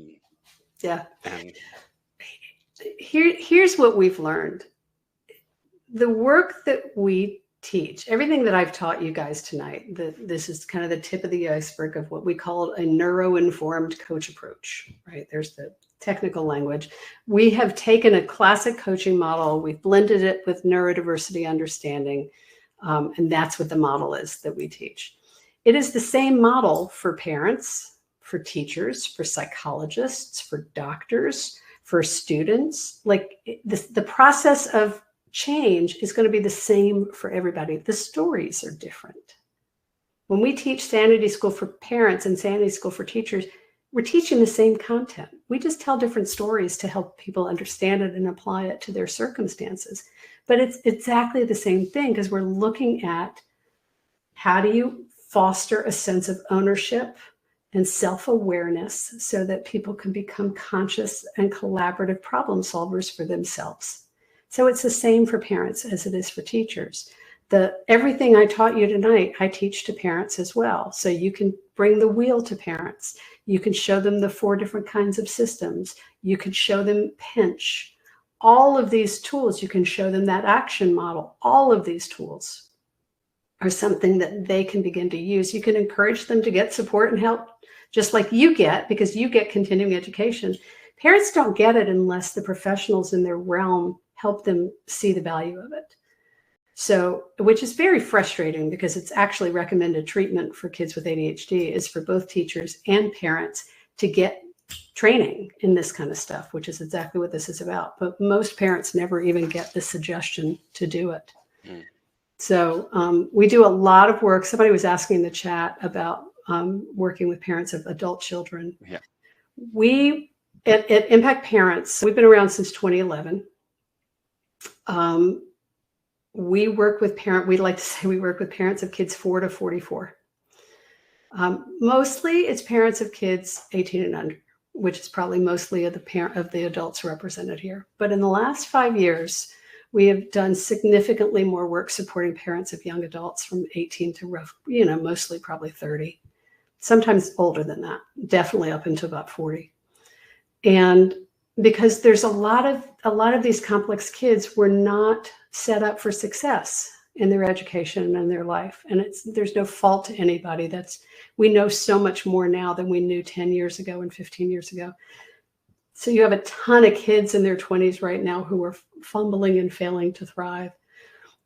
Speaker 1: And
Speaker 2: here's what we've learned. The work that we teach, everything that I've taught you guys tonight, this is kind of the tip of the iceberg of what we call a neuro-informed coach approach, right? There's the technical language. We have taken a classic coaching model, we've blended it with neurodiversity understanding, and that's what the model is that we teach. It is the same model for parents, for teachers, for psychologists, for doctors, for students. Like the process of change is going to be the same for everybody. The stories are different. When we teach Sanity School for parents and Sanity School for teachers, we're teaching the same content. We just tell different stories to help people understand it and apply it to their circumstances. But it's exactly the same thing because we're looking at how do you foster a sense of ownership and self-awareness so that people can become conscious and collaborative problem solvers for themselves. So it's the same for parents as it is for teachers. Everything I taught you tonight, I teach to parents as well. So you can bring the wheel to parents. You can show them the 4 different kinds of systems. You can show them pinch. All of these tools, you can show them that action model. All of these tools are something that they can begin to use. You can encourage them to get support and help, just like you get, because you get continuing education. Parents don't get it unless the professionals in their realm help them see the value of it. So, which is very frustrating because it's actually recommended treatment for kids with ADHD is for both teachers and parents to get training in this kind of stuff, which is exactly what this is about. But most parents never even get the suggestion to do it. So we do a lot of work. Somebody was asking in the chat about working with parents of adult children.
Speaker 1: Yeah.
Speaker 2: We at Impact Parents, we've been around since 2011. We work with we like to say we work with parents of kids 4 to 44. Mostly it's parents of kids 18 and under, which is probably mostly of the adults represented here. But in the last 5 years, we have done significantly more work supporting parents of young adults from 18 to mostly probably 30, sometimes older than that, definitely up into about 40. And because there's a lot of these complex kids were not set up for success in their education and their life. And there's no fault to anybody. We know so much more now than we knew 10 years ago and 15 years ago. So you have a ton of kids in their 20s right now who are fumbling and failing to thrive.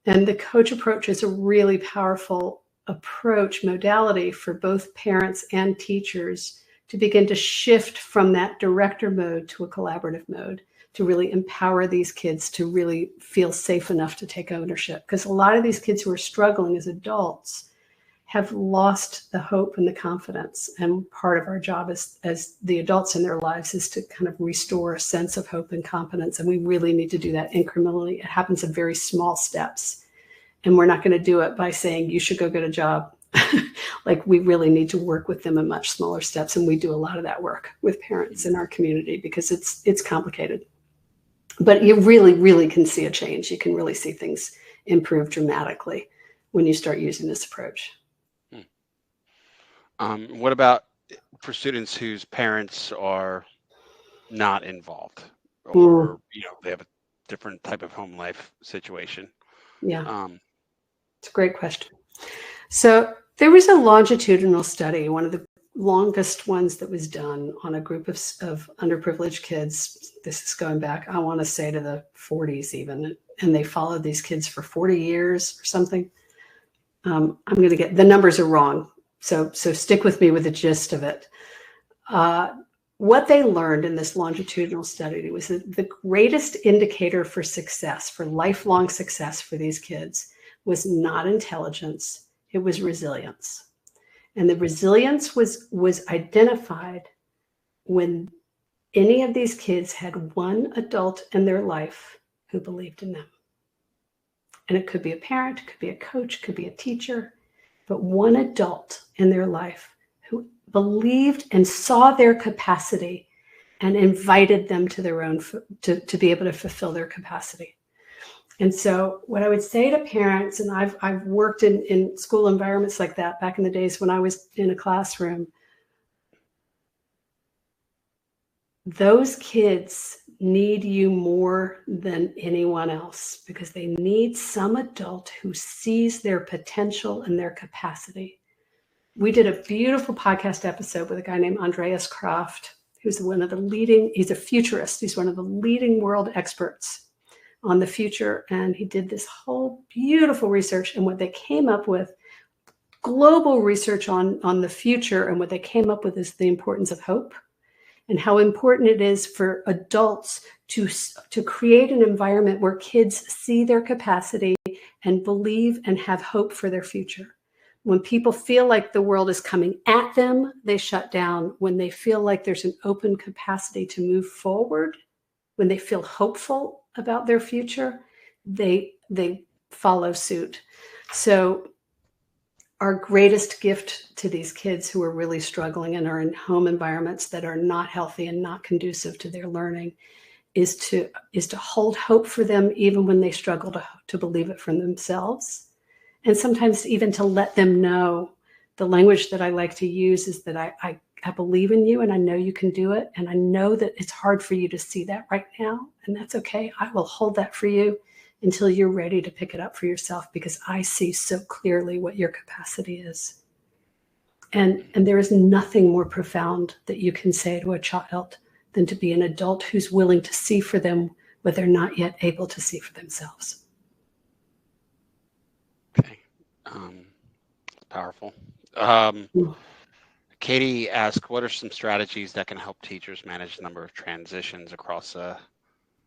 Speaker 2: And the coach approach is a really powerful approach modality for both parents and teachers to begin to shift from that director mode to a collaborative mode, to really empower these kids to really feel safe enough to take ownership. Because a lot of these kids who are struggling as adults have lost the hope and the confidence. And part of our job as the adults in their lives is to kind of restore a sense of hope and confidence. And we really need to do that incrementally. It happens in very small steps. And we're not going to do it by saying, you should go get a job. Like, we really need to work with them in much smaller steps. And we do a lot of that work with parents in our community because it's complicated. But you really, really can see a change. You can really see things improve dramatically when you start using this approach.
Speaker 1: What about for students whose parents are not involved, or they have a different type of home life situation?
Speaker 2: Yeah, it's a great question. So there was a longitudinal study, one of the longest ones that was done on a group of underprivileged kids. This is going back, I want to say, to the 40s even, and they followed these kids for 40 years or something. I'm going to get the numbers are wrong, so stick with me with the gist of it. What they learned in this longitudinal study was that the greatest indicator for success, for lifelong success for these kids, was not intelligence, it was resilience. And the resilience was identified when any of these kids had one adult in their life who believed in them. And it could be a parent, it could be a coach, it could be a teacher, but one adult in their life who believed and saw their capacity and invited them to their own, to be able to fulfill their capacity. And so what I would say to parents, and I've worked in school environments like that back in the days when I was in a classroom, those kids need you more than anyone else because they need some adult who sees their potential and their capacity. We did a beautiful podcast episode with a guy named Andreas Kraft, who's he's a futurist. He's one of the leading world experts on the future. And he did this whole beautiful research, and what they came up with, global research on the future, and what they came up with is the importance of hope and how important it is for adults to create an environment where kids see their capacity and believe and have hope for their future. When people feel like the world is coming at them, they shut down. When they feel like there's an open capacity to move forward, when they feel hopeful about their future, they follow suit. So our greatest gift to these kids who are really struggling and are in home environments that are not healthy and not conducive to their learning is to hold hope for them even when they struggle to believe it for themselves. And sometimes even to let them know, the language that I like to use is that I believe in you and I know you can do it. And I know that it's hard for you to see that right now. And that's okay. I will hold that for you until you're ready to pick it up for yourself, because I see so clearly what your capacity is. And there is nothing more profound that you can say to a child than to be an adult who's willing to see for them what they're not yet able to see for themselves.
Speaker 1: Okay. Powerful. Katie asked, what are some strategies that can help teachers manage the number of transitions across a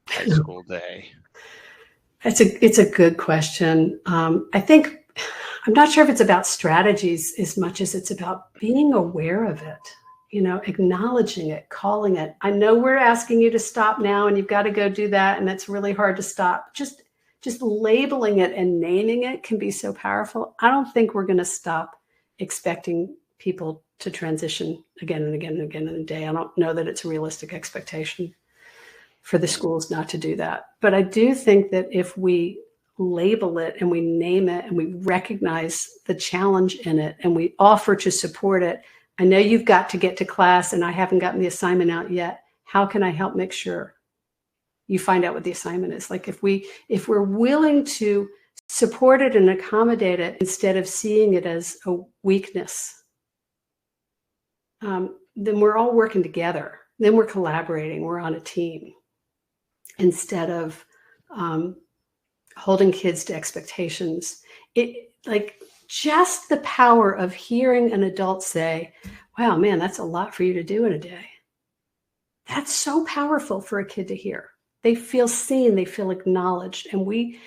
Speaker 1: high school day?
Speaker 2: It's a good question. I think, I'm not sure if it's about strategies as much as it's about being aware of it, acknowledging it, calling it. I know we're asking you to stop now and you've got to go do that, and it's really hard to stop. Just labeling it and naming it can be so powerful. I don't think we're going to stop expecting people to transition again and again and again in a day. I don't know that it's a realistic expectation for the schools not to do that. But I do think that if we label it and we name it and we recognize the challenge in it and we offer to support it, I know you've got to get to class and I haven't gotten the assignment out yet. How can I help make sure you find out what the assignment is? Like, if we're willing to support it and accommodate it instead of seeing it as a weakness, then we're all working together. Then we're collaborating. We're on a team instead of holding kids to expectations. just the power of hearing an adult say, wow, man, that's a lot for you to do in a day. That's so powerful for a kid to hear. They feel seen, they feel acknowledged. And we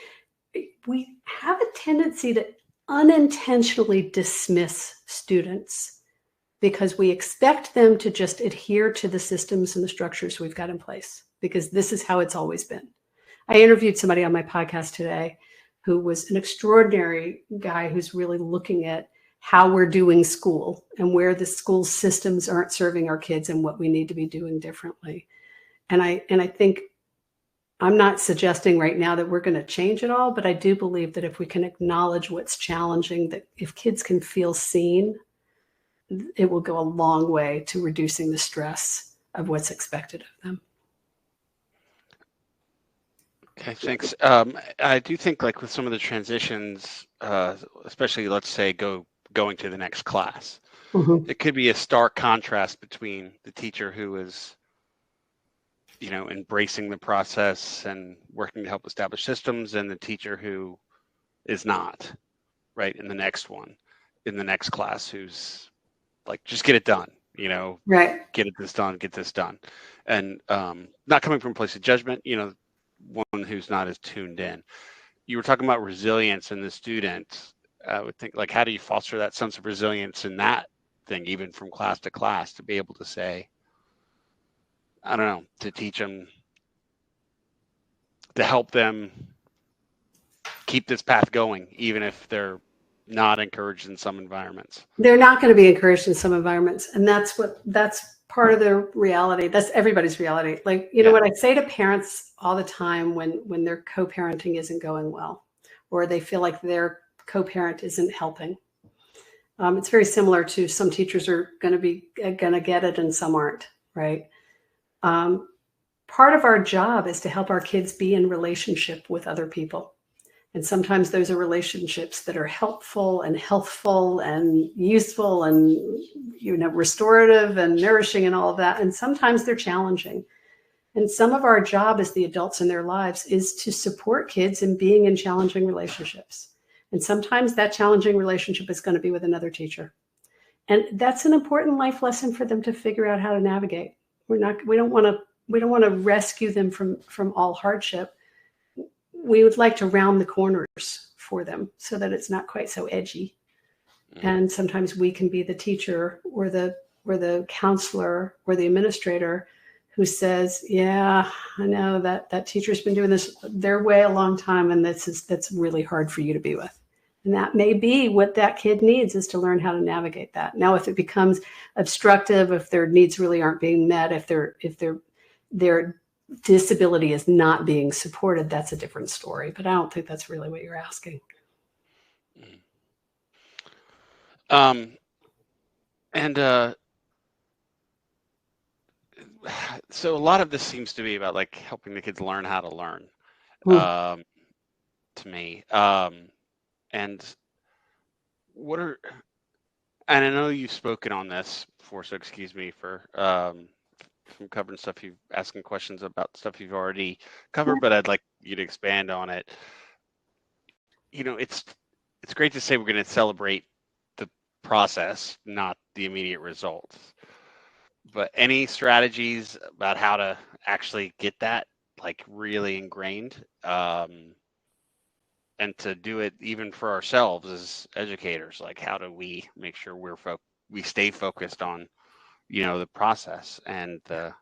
Speaker 2: have a tendency to unintentionally dismiss students because we expect them to just adhere to the systems and the structures we've got in place, because this is how it's always been. I interviewed somebody on my podcast today who was an extraordinary guy who's really looking at how we're doing school and where the school systems aren't serving our kids and what we need to be doing differently. And I think I'm not suggesting right now that we're going to change it all, but I do believe that if we can acknowledge what's challenging, that if kids can feel seen, it will go a long way to reducing the stress of what's expected of them.
Speaker 1: Okay, thanks. I do think, like with some of the transitions, especially let's say going to the next class, it could be a stark contrast between the teacher who is, embracing the process and working to help establish systems, and the teacher who is not, right, in the next class, who's like, just get it done,
Speaker 2: right,
Speaker 1: get this done. And not coming from a place of judgment, one who's not as tuned in. You were talking about resilience in the student. I would think, like, how do you foster that sense of resilience in that thing, even from class to class, to be able to say, I don't know, to teach them, to help them keep this path going, even if they're not encouraged in some environments.
Speaker 2: They're not going to be encouraged in some environments. And that's part of their reality. That's everybody's reality. Like, what I say to parents all the time when their co-parenting isn't going well, or they feel like their co-parent isn't helping. It's very similar to some teachers are going to get it and some aren't, right? Part of our job is to help our kids be in relationship with other people. And sometimes those are relationships that are helpful and healthful and useful and, restorative and nourishing and all of that. And sometimes they're challenging. And some of our job as the adults in their lives is to support kids in being in challenging relationships. And sometimes that challenging relationship is going to be with another teacher. And that's an important life lesson for them to figure out how to navigate. We don't want to rescue them from all hardship. We would like to round the corners for them so that it's not quite so edgy. And sometimes we can be the teacher or the counselor or the administrator who says, yeah, I know that teacher's been doing this their way a long time, and that's really hard for you to be with. And that may be what that kid needs, is to learn how to navigate that. Now, if it becomes obstructive, if their needs really aren't being met, if their disability is not being supported, that's a different story. But I don't think that's really what you're asking.
Speaker 1: So a lot of this seems to be about, like, helping the kids learn how to learn, to me. And I know you've spoken on this before, so excuse me for from covering stuff, asking questions about stuff you've already covered, but I'd like you to expand on it. It's great to say we're going to celebrate the process, not the immediate results. But any strategies about how to actually get that, like, really ingrained, and to do it even for ourselves as educators? Like, how do we make sure we stay focused on, the process and the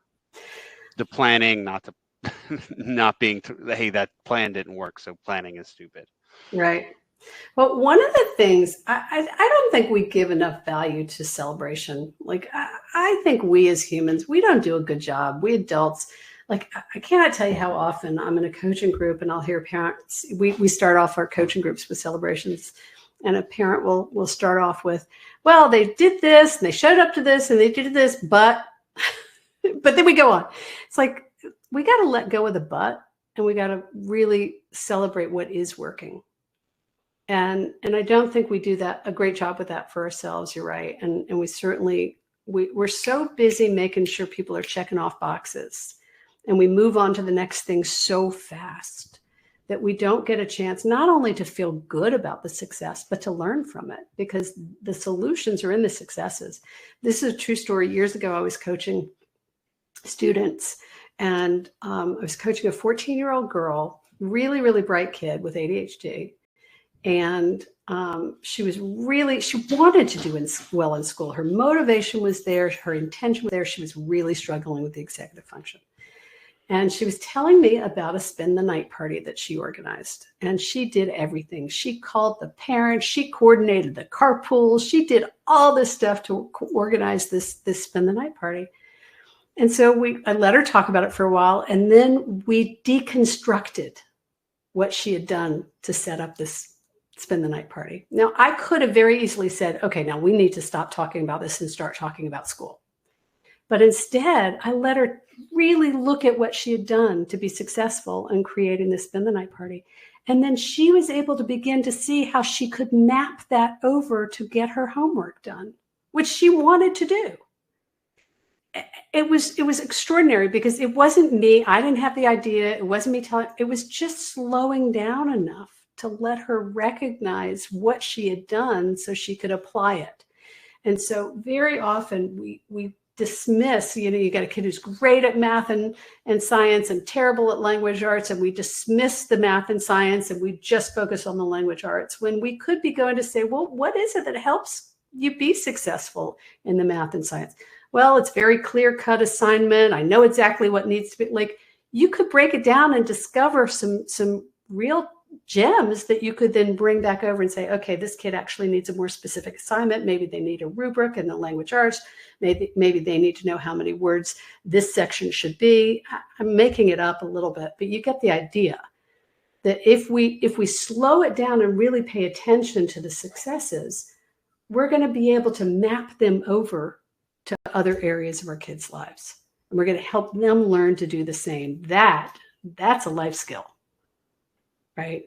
Speaker 1: planning, not being, hey, that plan didn't work, so planning is stupid.
Speaker 2: Right. Well, one of the things, I don't think we give enough value to celebration. Like, I think we as humans, we don't do a good job. We adults, like, I cannot tell you how often I'm in a coaching group and I'll hear parents, we start off our coaching groups with celebrations, and a parent will start off with, well, they did this and they showed up to this and they did this, but then we go on. It's like, we got to let go of the but, and we got to really celebrate what is working. And I don't think we do a great job with that for ourselves. You're right. And we certainly, we're so busy making sure people are checking off boxes, and we move on to the next thing so fast that we don't get a chance not only to feel good about the success, but to learn from it, because the solutions are in the successes. This is a true story. Years ago, I was coaching students, and I was coaching a 14-year-old girl, really, really bright kid with ADHD. And she wanted to do well in school. Her motivation was there. Her intention was there. She was really struggling with the executive function. And she was telling me about a spend the night party that she organized. And she did everything. She called the parents. She coordinated the carpool. She did all this stuff to organize this spend the night party. And so I let her talk about it for a while. And then we deconstructed what she had done to set up this spend the night party. Now, I could have very easily said, okay, now we need to stop talking about this and start talking about school. But instead, I let her really look at what she had done to be successful in creating this spend the night party. And then she was able to begin to see how she could map that over to get her homework done, which she wanted to do. It was extraordinary, because it wasn't me. I didn't have the idea. It wasn't me telling. It was just slowing down enough to let her recognize what she had done so she could apply it. And so very often we dismiss, you got a kid who's great at math and science and terrible at language arts, and we dismiss the math and science and we just focus on the language arts, when we could be going to say, well, what is it that helps you be successful in the math and science? Well, it's very clear-cut assignment. I know exactly what needs to be. Like, you could break it down and discover some real gems that you could then bring back over and say, okay, this kid actually needs a more specific assignment. Maybe they need a rubric in the language arts. Maybe they need to know how many words this section should be. I'm making it up a little bit, but you get the idea that if we slow it down and really pay attention to the successes, we're going to be able to map them over to other areas of our kids' lives. And we're going to help them learn to do the same. That's a life skill. Right?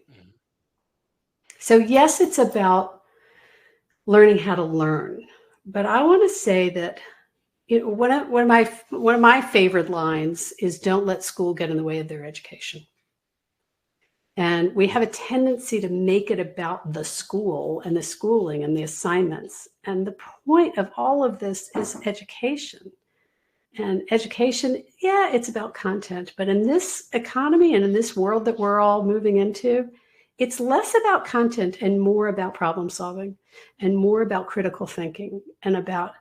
Speaker 2: So yes, it's about learning how to learn. But I want to say that one of my favorite lines is, don't let school get in the way of their education. And we have a tendency to make it about the school and the schooling and the assignments. And the point of all of this is education. And education, yeah, it's about content. But in this economy and in this world that we're all moving into, it's less about content and more about problem solving and more about critical thinking and about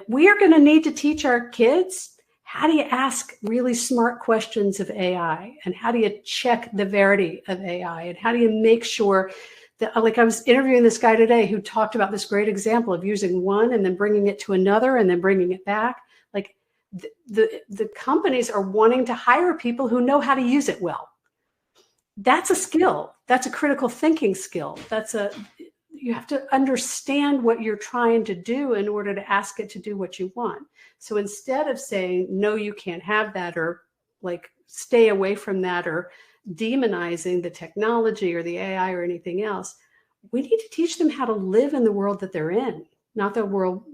Speaker 2: we are going to need to teach our kids, how do you ask really smart questions of AI? And how do you check the verity of AI? And how do you make sure that, like, I was interviewing this guy today who talked about this great example of using one and then bringing it to another and then bringing it back. Like, the companies are wanting to hire people who know how to use it well. That's a skill. That's a critical thinking skill. You have to understand what you're trying to do in order to ask it to do what you want. So instead of saying, no, you can't have that, or like stay away from that, or demonizing the technology or the AI or anything else, we need to teach them how to live in the world that they're in, not the world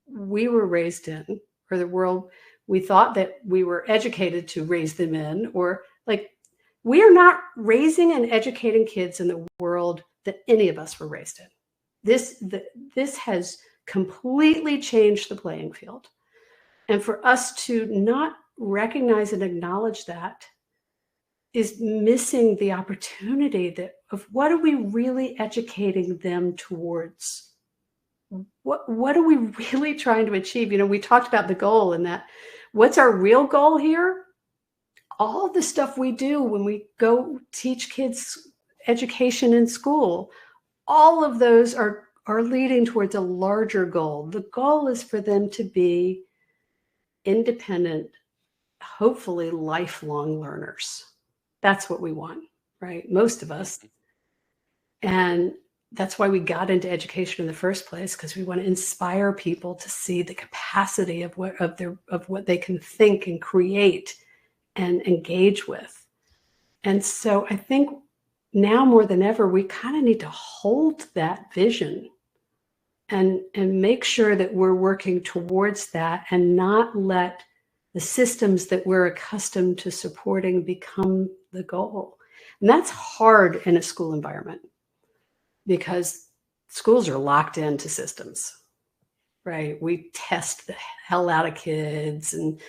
Speaker 2: we were raised in, or the world we thought that we were educated to raise them in. Or like, we are not raising and educating kids in the world that any of us were raised in. This has completely changed the playing field. And for us to not recognize and acknowledge that is missing the opportunity of what are we really educating them towards? What are we really trying to achieve? We talked about the goal, and that what's our real goal here? All the stuff we do when we go teach kids education in school, all of those are leading towards a larger goal. The goal is for them to be independent, hopefully lifelong learners. That's what we want, right? Most of us. And that's why we got into education in the first place, because we want to inspire people to see the capacity of what they can think and create and engage with. And so I think now more than ever, we kind of need to hold that vision and make sure that we're working towards that, and not let the systems that we're accustomed to supporting become the goal. And that's hard in a school environment because schools are locked into systems, right? We test the hell out of kids. And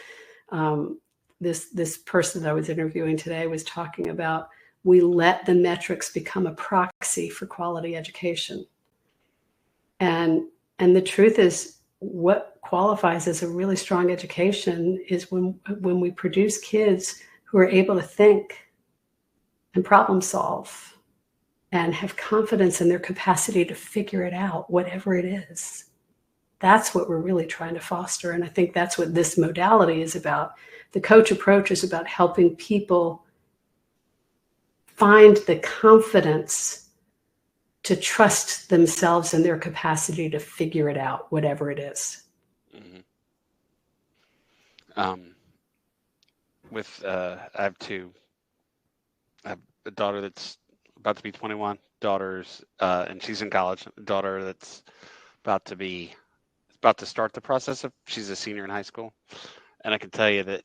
Speaker 2: this person that I was interviewing today was talking about, we let the metrics become a proxy for quality education. And the truth is, what qualifies as a really strong education is when we produce kids who are able to think and problem solve and have confidence in their capacity to figure it out, whatever it is. That's what we're really trying to foster. And I think that's what this modality is about. The coach approach is about helping people find the confidence to trust themselves and their capacity to figure it out, whatever it is.
Speaker 1: Mm-hmm. I have a daughter that's about to be 21, and she's in college, a daughter that's about to start the process of, she's a senior in high school. And I can tell you that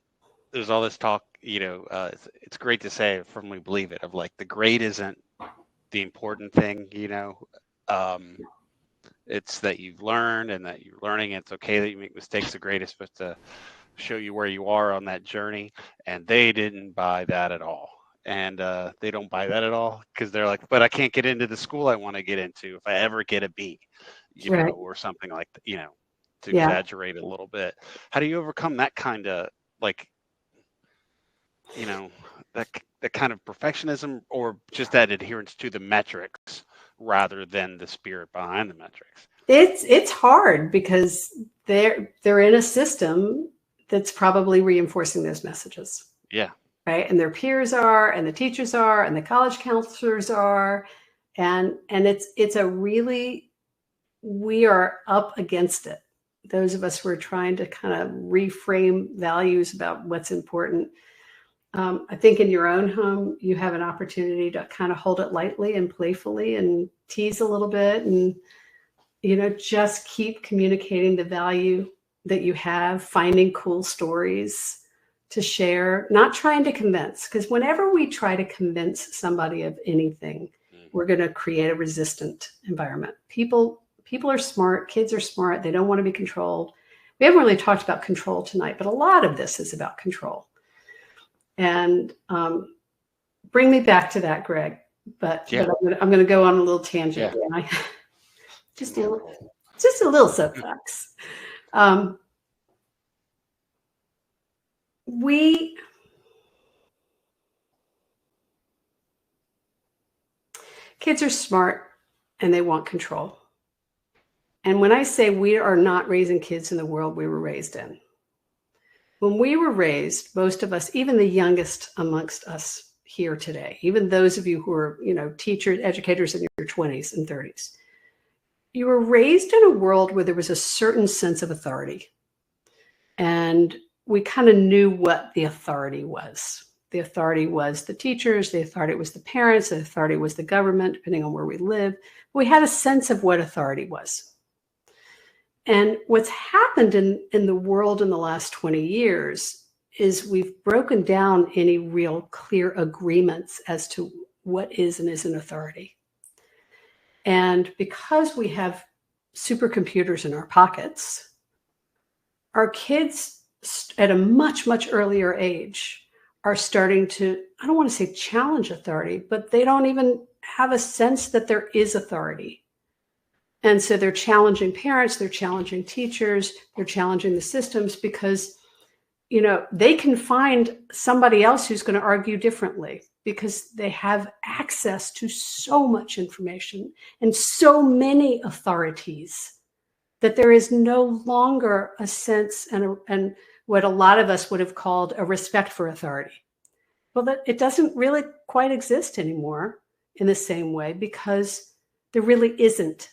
Speaker 1: there's all this talk, it's great to say, I firmly believe it, of like the grade isn't the important thing, it's that you've learned and that you're learning. It's okay that you make mistakes. The grade is supposed to show you where you are on that journey. And they didn't buy that at all. And they don't buy that at all because they're like, but I can't get into the school I want to get into if I ever get a B,
Speaker 2: Right.
Speaker 1: or something like that, to exaggerate a little bit. How do you overcome that kind of that kind of perfectionism, or just that adherence to the metrics rather than the spirit behind the metrics?
Speaker 2: It's hard because they're in a system that's probably reinforcing those messages.
Speaker 1: Yeah.
Speaker 2: Right. And their peers are, and the teachers are, and the college counselors are. And it's a really, we are up against it. Those of us who are trying to kind of reframe values about what's important. I think in your own home, you have an opportunity to kind of hold it lightly and playfully and tease a little bit and, just keep communicating the value that you have, finding cool stories to share, not trying to convince, because whenever we try to convince somebody of anything, we're going to create a resistant environment. People are smart. Kids are smart. They don't want to be controlled. We haven't really talked about control tonight, but a lot of this is about control. And bring me back to that, Greg. But I'm going to go on a little tangent. Yeah. And just a little soapbox. Kids are smart and they want control. And when I say we are not raising kids in the world we were raised in, when we were raised, most of us, even the youngest amongst us here today, even those of you who are, teachers, educators in your 20s and 30s, you were raised in a world where there was a certain sense of authority. And we kind of knew what the authority was. The authority was the teachers, the authority was the parents, the authority was the government, depending on where we live. We had a sense of what authority was. And what's happened in the world in the last 20 years is we've broken down any real clear agreements as to what is and isn't authority. And because we have supercomputers in our pockets, our kids at a much, much earlier age are starting to, I don't want to say challenge authority, but they don't even have a sense that there is authority. And so they're challenging parents, they're challenging teachers, they're challenging the systems because, they can find somebody else who's going to argue differently because they have access to so much information and so many authorities that there is no longer a sense and what a lot of us would have called a respect for authority. Well, that it doesn't really quite exist anymore in the same way because there really isn't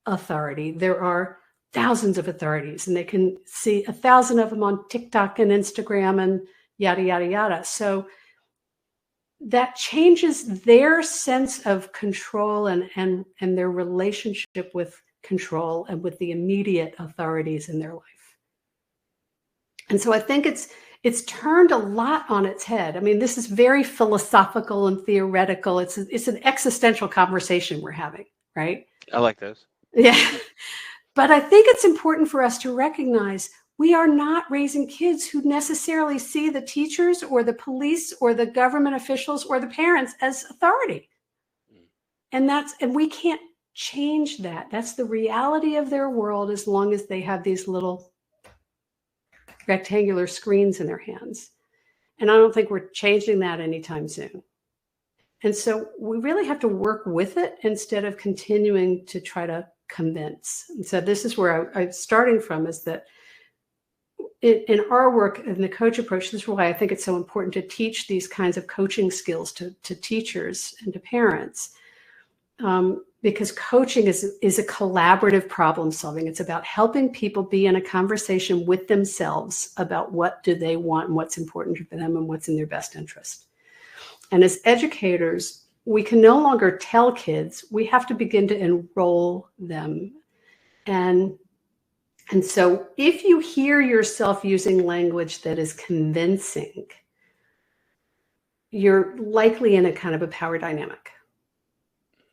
Speaker 2: authority. There are thousands of authorities and they can see 1,000 of them on TikTok and Instagram and yada, yada, yada. So that changes their sense of control and their relationship with control and with the immediate authorities in their life. And so I think it's it's turned a lot on its head. I mean, this is very philosophical and theoretical. It's an existential conversation we're having, right?
Speaker 1: I like those.
Speaker 2: Yeah. But I think it's important for us to recognize we are not raising kids who necessarily see the teachers or the police or the government officials or the parents as authority. And we can't change that. That's the reality of their world as long as they have these little rectangular screens in their hands. And I don't think we're changing that anytime soon. And so we really have to work with it instead of continuing to try to convince. And so this is where I'm starting from, is that in our work in the coach approach, this is why I think it's so important to teach these kinds of coaching skills to teachers and to parents. Because coaching is a collaborative problem solving. It's about helping people be in a conversation with themselves about what do they want and what's important for them and what's in their best interest. And as educators, we can no longer tell kids, we have to begin to enroll them. And so if you hear yourself using language that is convincing, you're likely in a kind of a power dynamic.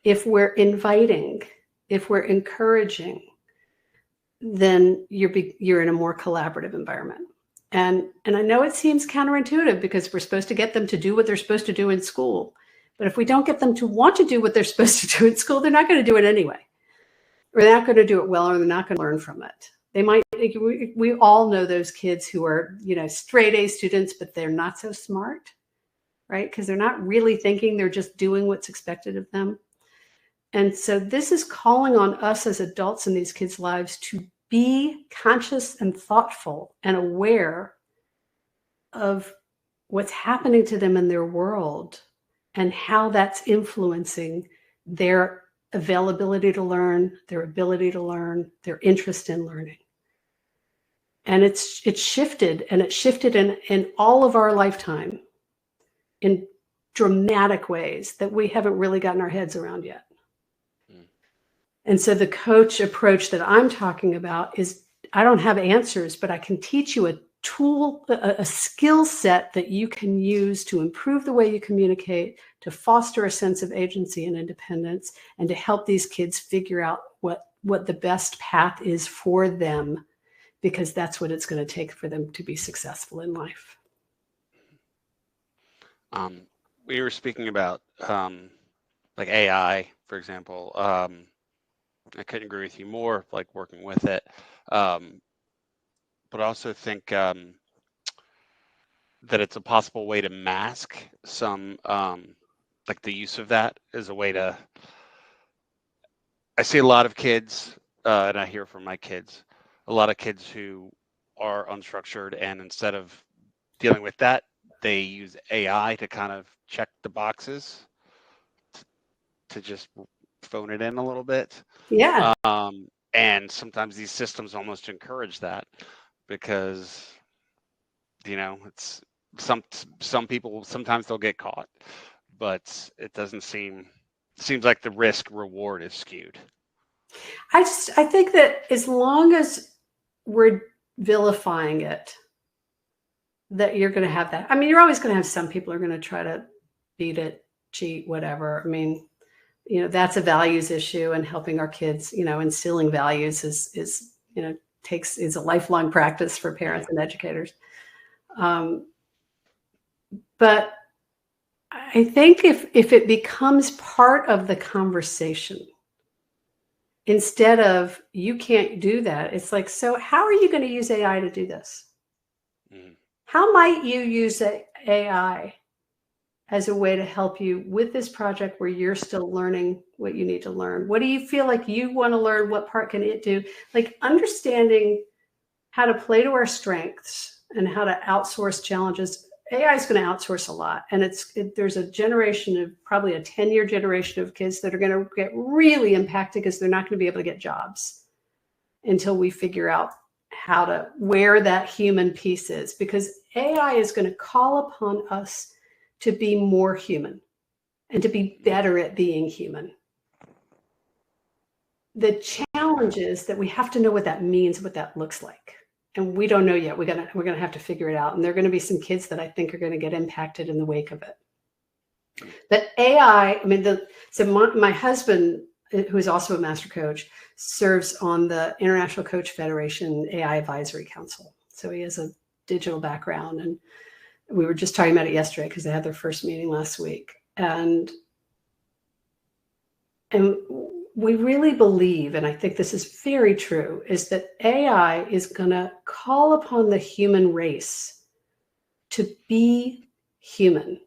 Speaker 2: If we're inviting, if we're encouraging, then you're in a more collaborative environment. And I know it seems counterintuitive because we're supposed to get them to do what they're supposed to do in school. But if we don't get them to want to do what they're supposed to do in school, they're not going to do it anyway. Or they're not going to do it well, or they're not going to learn from it. They might, we all know those kids who are, straight A students, but they're not so smart, right? Because they're not really thinking, they're just doing what's expected of them. And so this is calling on us as adults in these kids' lives to be conscious and thoughtful and aware of what's happening to them in their world and how that's influencing their availability to learn, their ability to learn, their interest in learning. And it's shifted, and it shifted in all of our lifetime in dramatic ways that we haven't really gotten our heads around yet. And so the coach approach that I'm talking about is, I don't have answers, but I can teach you a tool, a skill set that you can use to improve the way you communicate, to foster a sense of agency and independence, and to help these kids figure out what the best path is for them, because that's what it's going to take for them to be successful in life.
Speaker 1: We were speaking about like AI, for example. I couldn't agree with you more, like working with it. But I also think that it's a possible way to mask some, like the use of that as a way to, I see a lot of kids, and I hear from my kids, a lot of kids who are unstructured, and instead of dealing with that, they use AI to kind of check the boxes to just phone it in a little bit.
Speaker 2: Yeah.
Speaker 1: And sometimes these systems almost encourage that because, it's some people, sometimes they'll get caught, but it seems like the risk reward is skewed.
Speaker 2: I think that as long as we're vilifying it, that you're going to have that. I mean, you're always going to have some people who are going to try to beat it, cheat, whatever. I mean, that's a values issue, and helping our kids, instilling values is a lifelong practice for parents and educators. But I think if it becomes part of the conversation, instead of, you can't do that, it's like, so how are you going to use AI to do this? Mm-hmm. How might you use AI as a way to help you with this project where you're still learning what you need to learn? What do you feel like you want to learn? What part can it do? Like understanding how to play to our strengths and how to outsource challenges. AI is going to outsource a lot. And there's a generation of, probably a 10-year generation of kids that are going to get really impacted because they're not going to be able to get jobs until we figure out where that human piece is, because AI is going to call upon us to be more human and to be better at being human. The challenge is that we have to know what that means, what that looks like. And we don't know yet. We're gonna have to figure it out. And there are going to be some kids that I think are going to get impacted in the wake of it. But AI, I mean, my husband, who is also a master coach, serves on the International Coach Federation AI Advisory Council. So he has a digital background, and we were just talking about it yesterday because they had their first meeting last week. And we really believe, and I think this is very true, is that AI is going to call upon the human race to be human.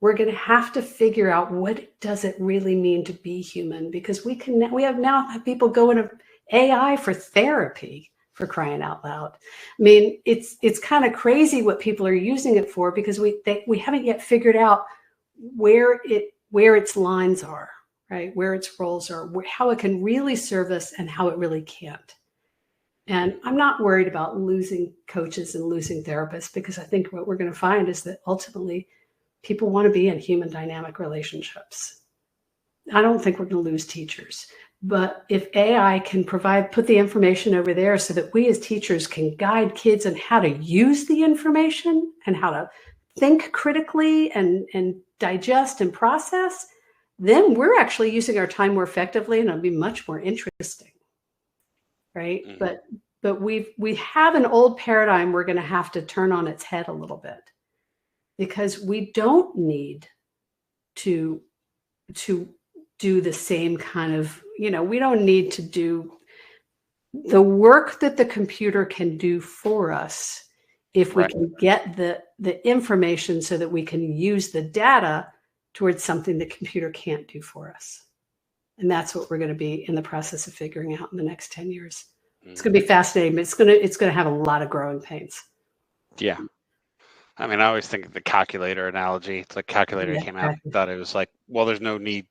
Speaker 2: We're going to have to figure out what does it really mean to be human, because we have now people going to AI for therapy, for crying out loud. I mean, it's kind of crazy what people are using it for, because we haven't yet figured out where its lines are, right? Where its roles are, how it can really serve us and how it really can't. And I'm not worried about losing coaches and losing therapists, because I think what we're going to find is that ultimately people want to be in human dynamic relationships. I don't think we're going to lose teachers. But if AI can put the information over there so that we as teachers can guide kids on how to use the information and how to think critically and digest and process, then we're actually using our time more effectively, and it'll be much more interesting, right? Mm-hmm. But we have an old paradigm we're going to have to turn on its head a little bit, because we don't need to do the same kind of, we don't need to do the work that the computer can do for us if we can get the information so that we can use the data towards something the computer can't do for us. And that's what we're going to be in the process of figuring out in the next 10 years. It's going to be fascinating, but it's going to have a lot of growing pains.
Speaker 1: Yeah. I mean, I always think of the calculator analogy. It's like calculator came out, thought it was like, well, there's no need.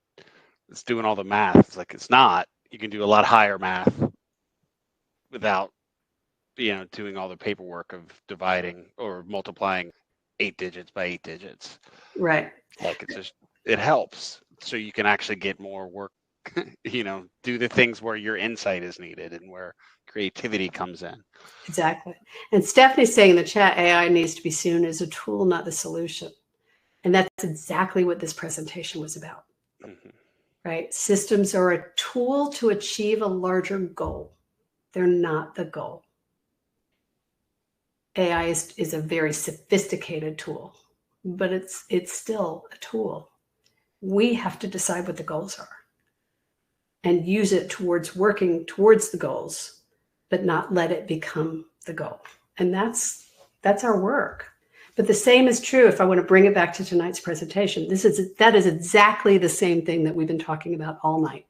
Speaker 1: It's doing all the math. It's like, it's not. You can do a lot higher math without, doing all the paperwork of dividing or multiplying 8 digits by 8 digits.
Speaker 2: Right.
Speaker 1: Like, it helps. So you can actually get more work, do the things where your insight is needed and where creativity comes in.
Speaker 2: Exactly. And Stephanie's saying in the chat, AI needs to be seen as a tool, not the solution. And that's exactly what this presentation was about. Mm-hmm. Right? Systems are a tool to achieve a larger goal. They're not the goal. AI is a very sophisticated tool, but it's still a tool. We have to decide what the goals are and use it towards working towards the goals, but not let it become the goal. And that's our work. But the same is true if I want to bring it back to tonight's presentation. That is exactly the same thing that we've been talking about all night,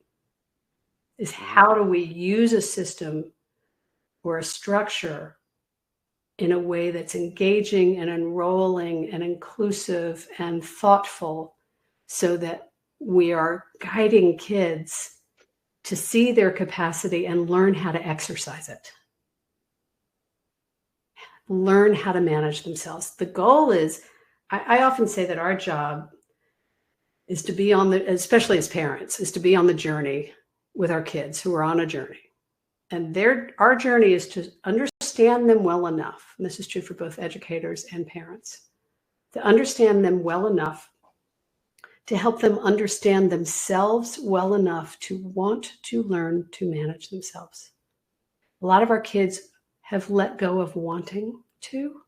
Speaker 2: is how do we use a system or a structure in a way that's engaging and enrolling and inclusive and thoughtful, so that we are guiding kids to see their capacity and learn how to exercise it. Learn how to manage themselves. The goal is, I often say that our job is to be especially as parents, is to be on the journey with our kids who are on a journey. And our journey is to understand them well enough, and this is true for both educators and parents, to understand them well enough to help them understand themselves well enough to want to learn to manage themselves. A lot of our kids have let go of wanting to,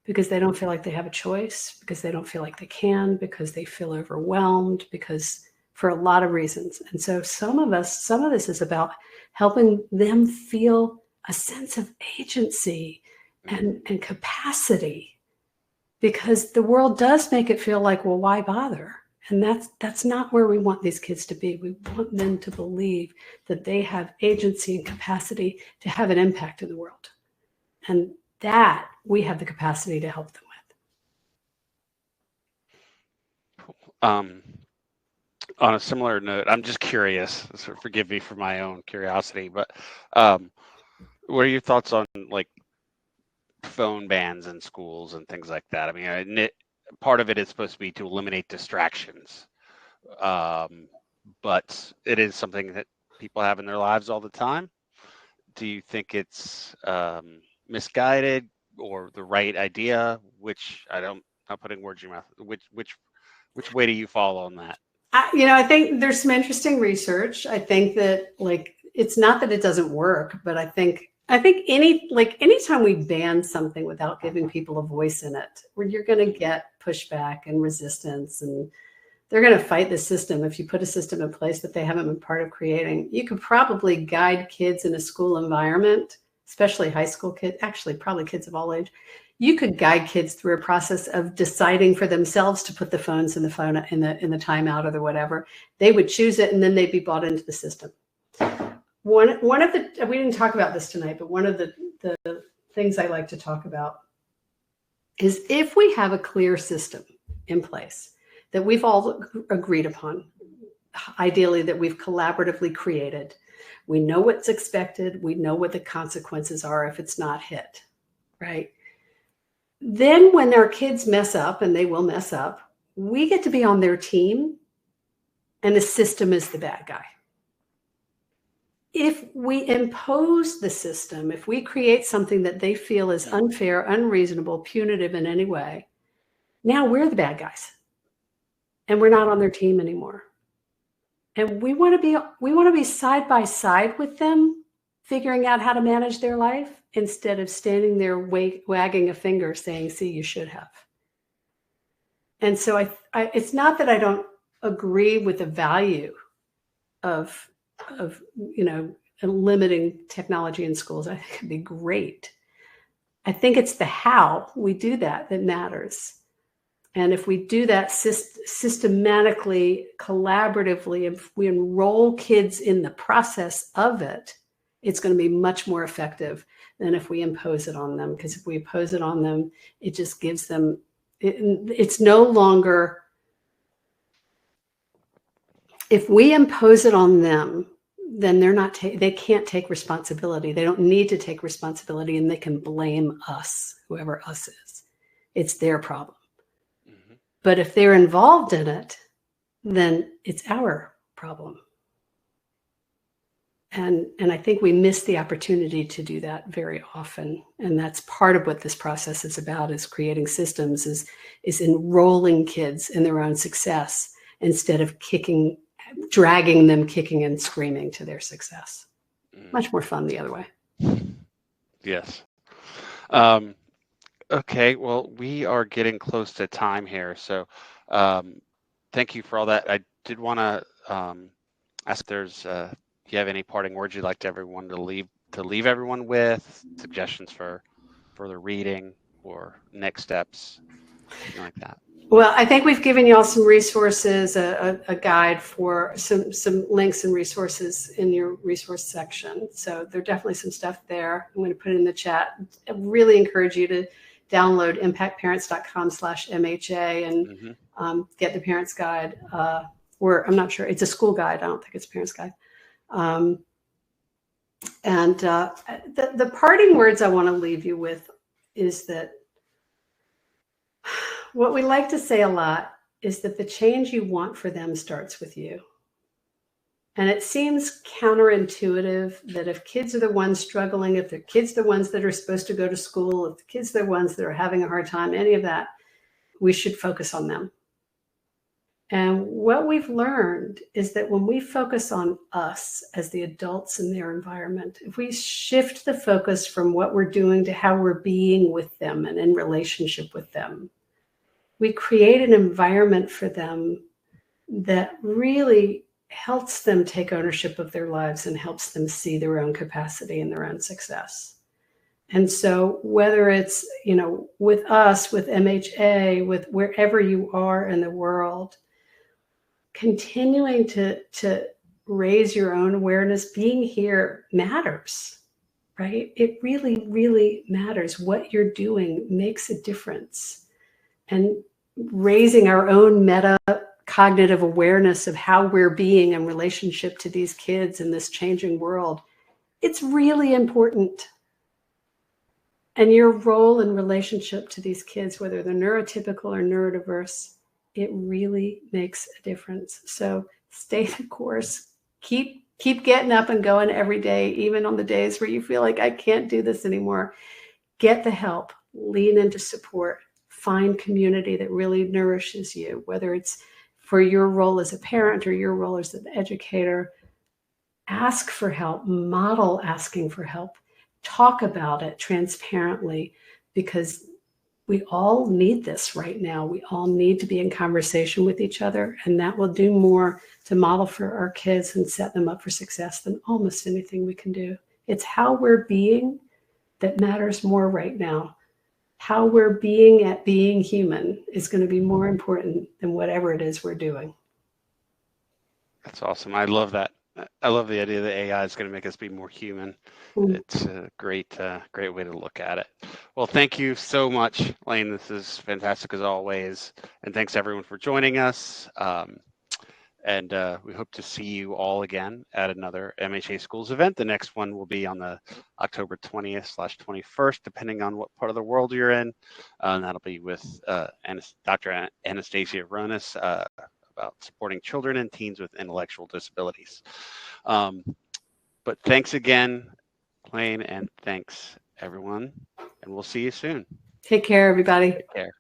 Speaker 2: because they don't feel like they have a choice, because they don't feel like they can, because they feel overwhelmed, because for a lot of reasons. And so some of this is about helping them feel a sense of agency and capacity, because the world does make it feel like, well, why bother? And that's not where we want these kids to be. We want them to believe that they have agency and capacity to have an impact in the world. And that we have the capacity to help them with.
Speaker 1: On a similar note, I'm just curious, so forgive me for my own curiosity, but what are your thoughts on like phone bans in schools and things like that? I mean, part of it is supposed to be to eliminate distractions, but it is something that people have in their lives all the time. do you think it's misguided or the right idea? Which not putting words in your mouth. Which way do you fall on that?
Speaker 2: I think there's some interesting research. I think that it's not that it doesn't work, but I think anytime we ban something without giving people a voice in it, where you're going to get pushback and resistance, and they're going to fight the system. If you put a system in place that they haven't been part of creating, you could probably guide kids in a school environment, especially high school kids, actually probably kids of all age. You could guide kids through a process of deciding for themselves to put the phones in the timeout or the whatever. They would choose it, and then they'd be bought into the system. One of the, we didn't talk about this tonight, but one of the things I like to talk about is if we have a clear system in place that we've all agreed upon, ideally that we've collaboratively created, we know what's expected, we know what the consequences are if it's not hit, right? Then when our kids mess up, and they will mess up, we get to be on their team, and the system is the bad guy. If we impose the system, if we create something that they feel is unfair, unreasonable, punitive in any way, now we're the bad guys, and we're not on their team anymore. And we want to be side by side with them, figuring out how to manage their life, instead of standing there wagging a finger saying, see, you should have. And so it's not that I don't agree with the value of limiting technology in schools. I think it'd be great. I think it's the how we do that matters. And if we do that systematically, collaboratively, if we enroll kids in the process of it, it's going to be much more effective than if we impose it on them. Because if we impose it on them, it just gives them, it's no longer, if we impose it on them, then they can't take responsibility. They don't need to take responsibility, and they can blame us, whoever us is. It's their problem. Mm-hmm. But if they're involved in it, then it's our problem. And I think we miss the opportunity to do that very often. And that's part of what this process is about, is creating systems, is enrolling kids in their own success instead of dragging them kicking and screaming to their success. Much more fun the other way.
Speaker 1: Yes. Okay, well, we are getting close to time here. So thank you for all that. I did want to ask if you have any parting words you'd like to everyone to leave everyone with, suggestions for further reading or next steps, something like that.
Speaker 2: Well, I think we've given you all some resources, a guide for some links and resources in your resource section. So there are definitely some stuff there. I'm going to put it in the chat. I really encourage you to download impactparents.com/MHA and get the parents guide. Or I'm not sure, it's a school guide. I don't think it's a parents guide. The parting words I want to leave you with is that what we like to say a lot is that the change you want for them starts with you. And it seems counterintuitive that if kids are the ones struggling, if the kids are the ones that are supposed to go to school, if the kids are the ones that are having a hard time, any of that, we should focus on them. And what we've learned is that when we focus on us as the adults in their environment, if we shift the focus from what we're doing to how we're being with them and in relationship with them, we create an environment for them that really helps them take ownership of their lives and helps them see their own capacity and their own success. And so whether it's, with us, with MHA, with wherever you are in the world, continuing to raise your own awareness, being here matters, right? It really, really matters. What you're doing makes a difference. And raising our own cognitive awareness of how we're being in relationship to these kids in this changing world, it's really important. And your role in relationship to these kids, whether they're neurotypical or neurodiverse, it really makes a difference. So stay the course, keep Keep getting up and going every day, even on the days where you feel like I can't do this anymore. Get the help, lean into support, find community that really nourishes you, whether it's for your role as a parent or your role as an educator. Ask for help, model asking for help, talk about it transparently, because we all need this right now. We all need to be in conversation with each other, and that will do more to model for our kids and set them up for success than almost anything we can do. It's how we're being that matters more right now. How we're being at being human is going to be more important than whatever it is we're doing.
Speaker 1: That's awesome. I love that. I love the idea that AI is going to make us be more human. It's a great way to look at it. Well, thank you so much, Lane. This is fantastic as always. And thanks everyone for joining us. And we hope to see you all again at another MHA Schools event. The next one will be on the October 20th/21st, depending on what part of the world you're in. And that'll be with Dr. Anastasia Ronis about supporting children and teens with intellectual disabilities. But thanks again, Lane, and thanks everyone. And we'll see you soon.
Speaker 2: Take care, everybody.
Speaker 1: Take care.